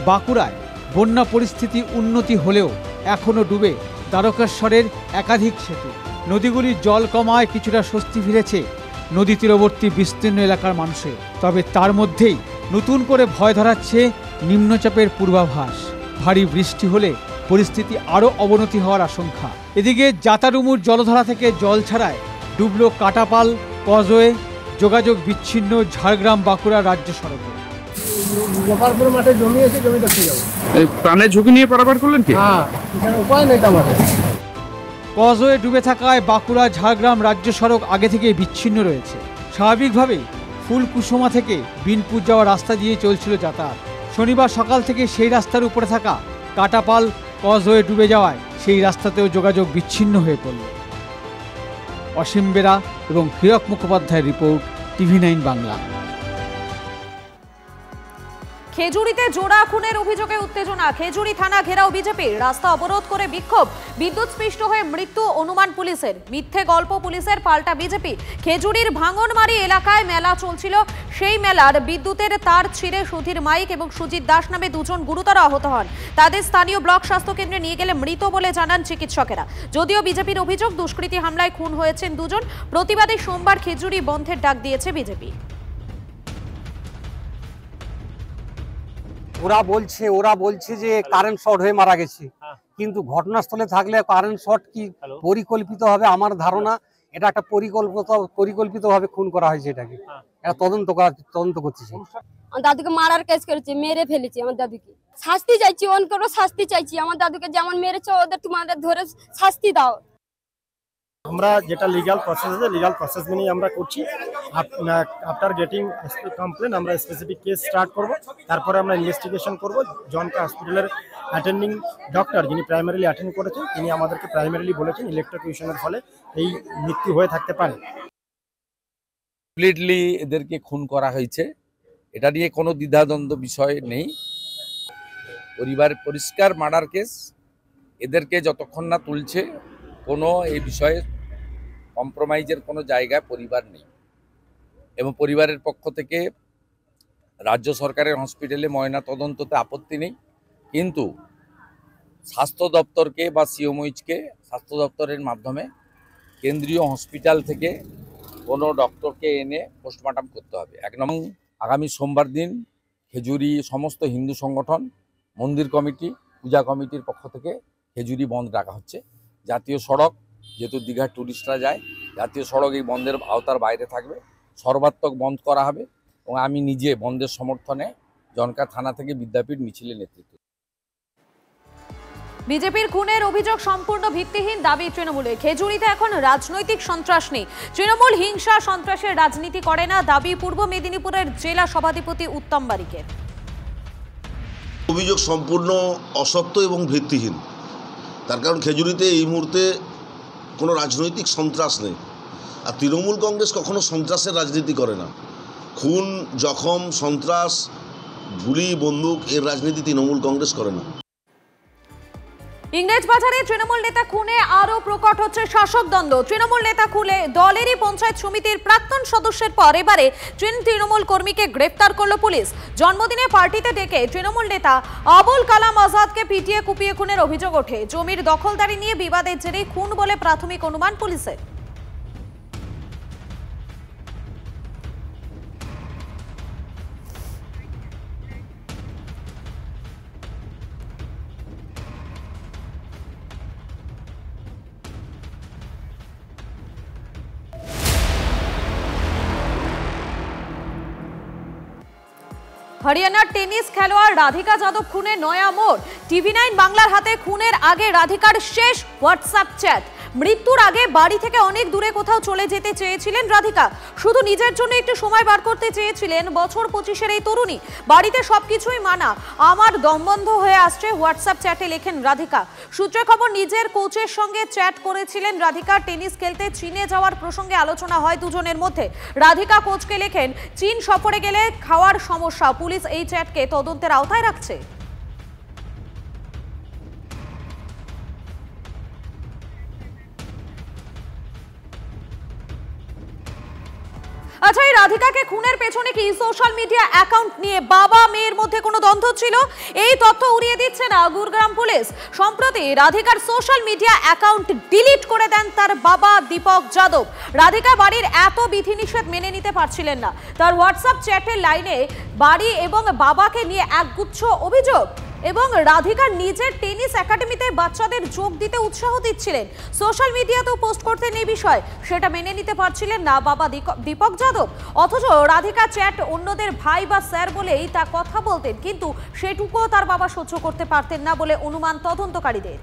বাঁকুড়ায় বন্যা পরিস্থিতি উন্নতি হলেও এখনও ডুবে দ্বারকেশ্বরের একাধিক সেতু। নদীগুলির জল কমায় কিছুটা স্বস্তি ফিরেছে নদী তীরবর্তী বিস্তীর্ণ এলাকার মানুষের। তবে তার মধ্যেই নতুন করে ভয় ধরাচ্ছে নিম্নচাপের পূর্বাভাস। ভারী বৃষ্টি হলে পরিস্থিতি আরও অবনতি হওয়ার আশঙ্কা। এদিকে জাতারুমুর জলধারা থেকে জল ছাড়ায় ডুবল কাটাপাল কজওয়ে, যোগাযোগ বিচ্ছিন্ন ঝাড়গ্রাম বাঁকুড়া রাজ্য সড়কে। গোপালপুর মাঠে জমি আছে, জমি দেখতে যাবো। প্রাণের ঝুঁকি নিয়ে পারাপার করলেন কি? হ্যাঁ, উপায় নেই আমাদের। কজওয়ে ডুবে থাকায় বাঁকুড়া ঝাড়গ্রাম রাজ্য সড়ক আগে থেকেই বিচ্ছিন্ন রয়েছে। স্বাভাবিকভাবেই ফুলকুসুমা থেকে বিনপুর যাওয়ার রাস্তা দিয়ে চলছিল যাতায়াত। শনিবার সকাল থেকে সেই রাস্তার উপরে থাকা কাটাপাল কজওয়ে ডুবে যাওয়ায় সেই রাস্তাতেও যোগাযোগ বিচ্ছিন্ন হয়ে পড়ল। অসীম বেরা এবং হীরক মুখোপাধ্যায়ের রিপোর্ট, TV9 বাংলা। খেজুরিতে জোড়া খুনের অভিযোগে উত্তেজনা। খেজুরি থানা ঘেরাও বিজেপির, রাস্তা অবরোধ করে বিক্ষোভ। বিদ্যুৎ স্পৃষ্ট হয়ে মৃত্যু অনুমান পুলিশের। মিথ্যে গল্প পুলিশের, পাল্টা বিজেপি। খেজুরির ভাঙনমারি এলাকায় মেলা চলছিল। সেই মেলার বিদ্যুতের তার ছিঁড়ে সুধীর মাইক এবং সুজিত দাস নামে দুজন গুরুতর আহত হন। তাদের স্থানীয় ব্লক স্বাস্থ্য কেন্দ্রে নিয়ে গেলে মৃত বলে জানান চিকিৎসকেরা। যদিও বিজেপির অভিযোগ দুষ্কৃতী হামলায় খুন হয়েছেন দুজন। প্রতিবাদে সোমবার খেজুরি বন্ধের ডাক দিয়েছে বিজেপি। ওরা বলছে যে কারেন্ট শর্ট হয়ে মারা গেছে, কিন্তু ঘটনাস্থলে থাকলে কারেন্ট শর্ট কি পরিকল্পিত হবে? আমার ধারণা এটা একটা পরিকল্পিতভাবে খুন করা হয়েছে। এটাকে এটা তদন্ত করছে। আমার দাদুকে মারার কেস করেছে, মেরে ফেলেছে আমার দাদুকে। শাস্তি চাইছি, অনকরো শাস্তি চাইছি। আমার দাদুকে যেমন মেরেছে ওদের তোমাদের ধরে শাস্তি দাও। আমরা যেটা লিগ্যাল প্রসেস আছে, লিগ্যাল প্রসেস মেনেই আমরা করছি। আফটার গেটিং কমপ্লেন আমরা স্পেসিফিক কেস স্টার্ট করব, তারপরে আমরা ইনভেস্টিগেশন করব। জনকা হসপিটালের অ্যাটেন্ডিং ডক্টর যিনি প্রাইমারিলি অ্যাটেন্ড করেছেন তিনি আমাদেরকে প্রাইমারিলি বলেছেন ইলেকট্রোকিউশনের ফলে এই মৃত্যু হয়ে থাকতে পারে। কমপ্লিটলি এদেরকে খুন করা হয়েছে, এটা নিয়ে কোনো দ্বিধাদ্বন্দ্ব বিষয় নেই। পরিবার পরিষ্কার মার্ডার কেস। এদেরকে যতক্ষণ না তুলছে কোনো এই বিষয়ে কম্প্রোমাইজের কোনো জায়গায় পরিবার নেই। এবং পরিবারের পক্ষ থেকে রাজ্য সরকারের হসপিটালে ময়না তদন্ততে আপত্তি নেই, কিন্তু স্বাস্থ্য দপ্তরকে বা সিওমইচকে স্বাস্থ্য দপ্তরের মাধ্যমে কেন্দ্রীয় হসপিটাল থেকে কোনো ডক্টরকে এনে পোস্টমর্টম করতে হবে। এক নম্বর, আগামী সোমবার দিন খেজুরি সমস্ত হিন্দু সংগঠন, মন্দির কমিটি, পূজা কমিটির পক্ষ থেকে খেজুরি বন্ধ রাখা হচ্ছে। জাতীয় সড়ক, যেহেতু দীঘার টুরিস্টরা যায়, জাতীয় সড়ক এই বন্ধের আওতার বাইরে থাকবে। সর্বাত্মক বন্ধ করা হবে এবং আমি নিজে বন্ধের সমর্থনে জনকা থানা থেকে বিদ্যাপীঠ মিছিলে নেতৃত্ব। বিজেপির খুনের অভিযোগ সম্পূর্ণ ভিত্তিহীন দাবি তৃণমূলের। খেজুরিতে এখন রাজনৈতিক সন্ত্রাস নেই। তৃণমূল হিংসা সন্ত্রাসের রাজনীতি করে না, দাবি পূর্ব মেদিনীপুরের জেলা সভাধিপতি উত্তম বারিকের। অভিযোগ সম্পূর্ণ অসত্য এবং ভিত্তিহীন। তার কারণ খেজুরিতে এই মুহূর্তে কোনো রাজনৈতিক সন্ত্রাস নেই। আর তৃণমূল কংগ্রেস কখনো সন্ত্রাসের রাজনীতি করে না। খুন, জখম, সন্ত্রাস, গুলি, বন্দুক এর রাজনীতি তৃণমূল কংগ্রেস করে না। ইংরেজবাজারে তৃণমূল নেতা খুনে আরো প্রকট হচ্ছে শাসক দ্বন্দ্ব। তৃণমূল নেতা খুলে দলেরই পঞ্চায়েত সমিতির প্রাক্তন সদস্যের পর এবারে তৃণমূল কর্মীকে গ্রেফতার করল পুলিশ। জন্মদিনে পার্টিতে ডেকে তৃণমূল নেতা আবুল কালাম আজাদকে পিটিয়ে কুপিয়ে খুনের অভিযোগ ওঠে। জমির দখলদারি নিয়ে বিবাদের জেরেই খুন বলে প্রাথমিক অনুমান পুলিশের। হরিয়ানার টেনিস খেলোয়াড় রাধিকা যাদব খুনে নয়া মোড়। TV9 বাংলার হাতে খুনের আগে রাধিকার শেষ হোয়াটসঅ্যাপ চ্যাট। মৃত্যুর আগে বাড়ি থেকে অনেক দূরে কোথাও চলে যেতে চেয়েছিলেন রাধিকা। শুধু নিজের জন্য একটু সময় বার করতে চেয়েছিলেন বছর 25-এর এই তরুণী। বাড়িতে সবকিছুই মানা, আমার দম বন্ধ হয়ে আসছে হোয়াটসঅ্যাপ চ্যাটে লেখেন রাধিকা। সূত্রে খবর, নিজের কোচের সঙ্গে চ্যাট করেছিলেন রাধিকা। টেনিস খেলতে চীনে যাওয়ার প্রসঙ্গে আলোচনা হয় দুজনের মধ্যে। রাধিকা কোচকে লেখেন, চীন সফরে গেলে খাওয়ার সমস্যা, পুলিশ এই চ্যাটকে তদন্তের আওতায় রাখছে। আচ্ছা, এই রাধিকাকে খুনের পেছনে কি সোশ্যাল মিডিয়া অ্যাকাউন্ট নিয়ে বাবা মেয়ের মধ্যে কোনো দ্বন্দ্ব ছিল? এই তথ্য উড়িয়ে দিচ্ছে না গুরগাঁও পুলিশ। সম্প্রতি রাধিকার সোশ্যাল মিডিয়া অ্যাকাউন্ট ডিলিট করে দেন তার বাবা দীপক যাদব। রাধিকা বাড়ির এত বিধিনিষেধ মেনে নিতে পারছিলেন না। তার হোয়াটসঅ্যাপ চ্যাটের লাইনে বাড়ি এবং বাবাকে নিয়ে একগুচ্ছ অভিযোগ, এবং রাধিকার নিজের টেনিস একাডেমিতে বাচ্চাদের যোগ দিতে উৎসাহ দিচ্ছিলেন। সোশ্যাল মিডিয়াতেও পোস্ট করতেন এই বিষয়, সেটা মেনে নিতে পারছিলেন না বাবা দীপক যাদব। অথচ রাধিকা চ্যাট অন্যদের ভাই বা স্যার বলেই তা কথা বলতেন, কিন্তু সেটুকুও তার বাবা সহ্য করতে পারতেন না বলে অনুমান তদন্তকারীদের।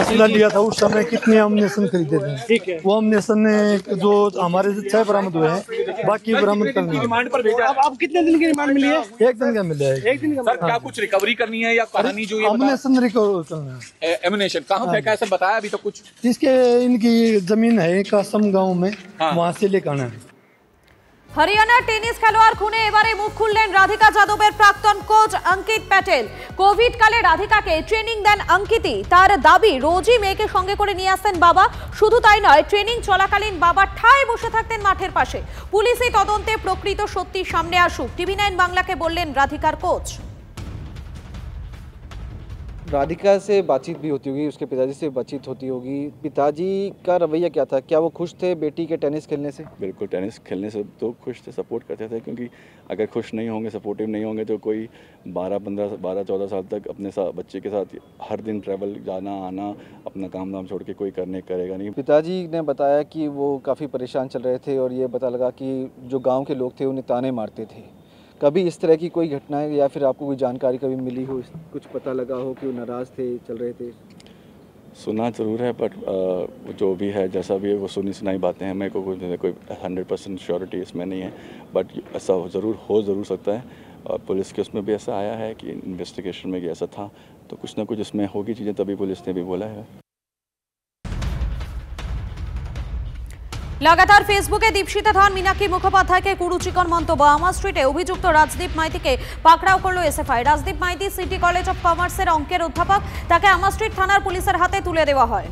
असला लिया था उस समय कितने अमनेशन खरीदे थे, ठीक है। वो अमनेशन ने जो हमारे से 6 बरामद हुए हैं, बाकी बरामद करनी है। रिमांड पर भेजा। अब कितने दिन की रिमांड मिली है? 1 दिन का मिला है। 1 दिन का। सर, क्या कुछ रिकवरी करनी है या कहानी जो ये अमनेशन रिकवर करना है। एमिनेशन कहाँ फेंका है, सब बताया अभी तो कुछ? जिसके इनकी जमीन है कासम गाँव में, वहाँ से लेकर आना है। হরিয়ানার টেনিস খেলোয়াড় খুনে এবারে মুখ খুললেন রাধিকা যাদবের প্রাক্তন কোচ অঙ্কিত প্যাটেল। কোভিড কালে রাধিকাকে ট্রেনিং দেন অঙ্কিতই। তার দাবি, রোজই মেয়েকে সঙ্গে করে নিয়ে আসতেন বাবা। শুধু তাই নয়, ট্রেনিং চলাকালীন বাবা ঠায় বসে থাকতেন মাঠের পাশে। পুলিশি তদন্তে প্রকৃত সত্যি সামনে আসুক, TV9 বাংলাকে বললেন রাধিকার কোচ। राधिका से बातचीत भी होती होगी, उसके पिताजी से बातचीत होती होगी। पिताजी का रवैया क्या था? क्या वो खुश थे बेटी के टेनिस खेलने से? बिल्कुल, टेनिस खेलने से तो खुश थे, सपोर्ट करते थे, क्योंकि अगर खुश नहीं होंगे, सपोर्टिव नहीं होंगे तो कोई 12-14 साल तक अपने साथ बच्चे के साथ हर दिन ट्रैवल जाना आना, अपना काम धाम छोड़ के कोई करेगा नहीं। पिताजी ने बताया कि वो काफ़ी परेशान चल रहे थे और ये पता लगा कि जो गाँव के लोग थे उन्हें ताने मारते थे। कभी इस तरह की कोई घटना है या फिर आपको कोई जानकारी कभी मिली हो, कुछ पता लगा हो कि वो नाराज़ थे, चल रहे थे? सुना ज़रूर है, बट जो भी है जैसा भी है वो सुनाई बातें हैं। मेरे को कोई 100% श्योरिटी इसमें नहीं है, बट ऐसा ज़रूर सकता है। पुलिस के उसमें भी ऐसा आया है कि इन्वेस्टिगेशन में ऐसा था, तो कुछ ना कुछ इसमें होगी चीज़ें, तभी पुलिस ने भी बोला है। লাগাতার ফেসবুকে দীপশিতা ধন, মীনাক্ষী মুখোপাধ্যায়কে কুরুচিকর মন্তব্য। আমার স্ট্রিটে অভিযুক্ত রাজদীপ মাইতিকে পাকড়াও করলো SFI. Rajdeep Maiti city college of কমার্সের অঙ্কের অধ্যাপক, তাকে আমার স্ট্রিট থানার পুলিশের হাতে তুলে দেওয়া হয়।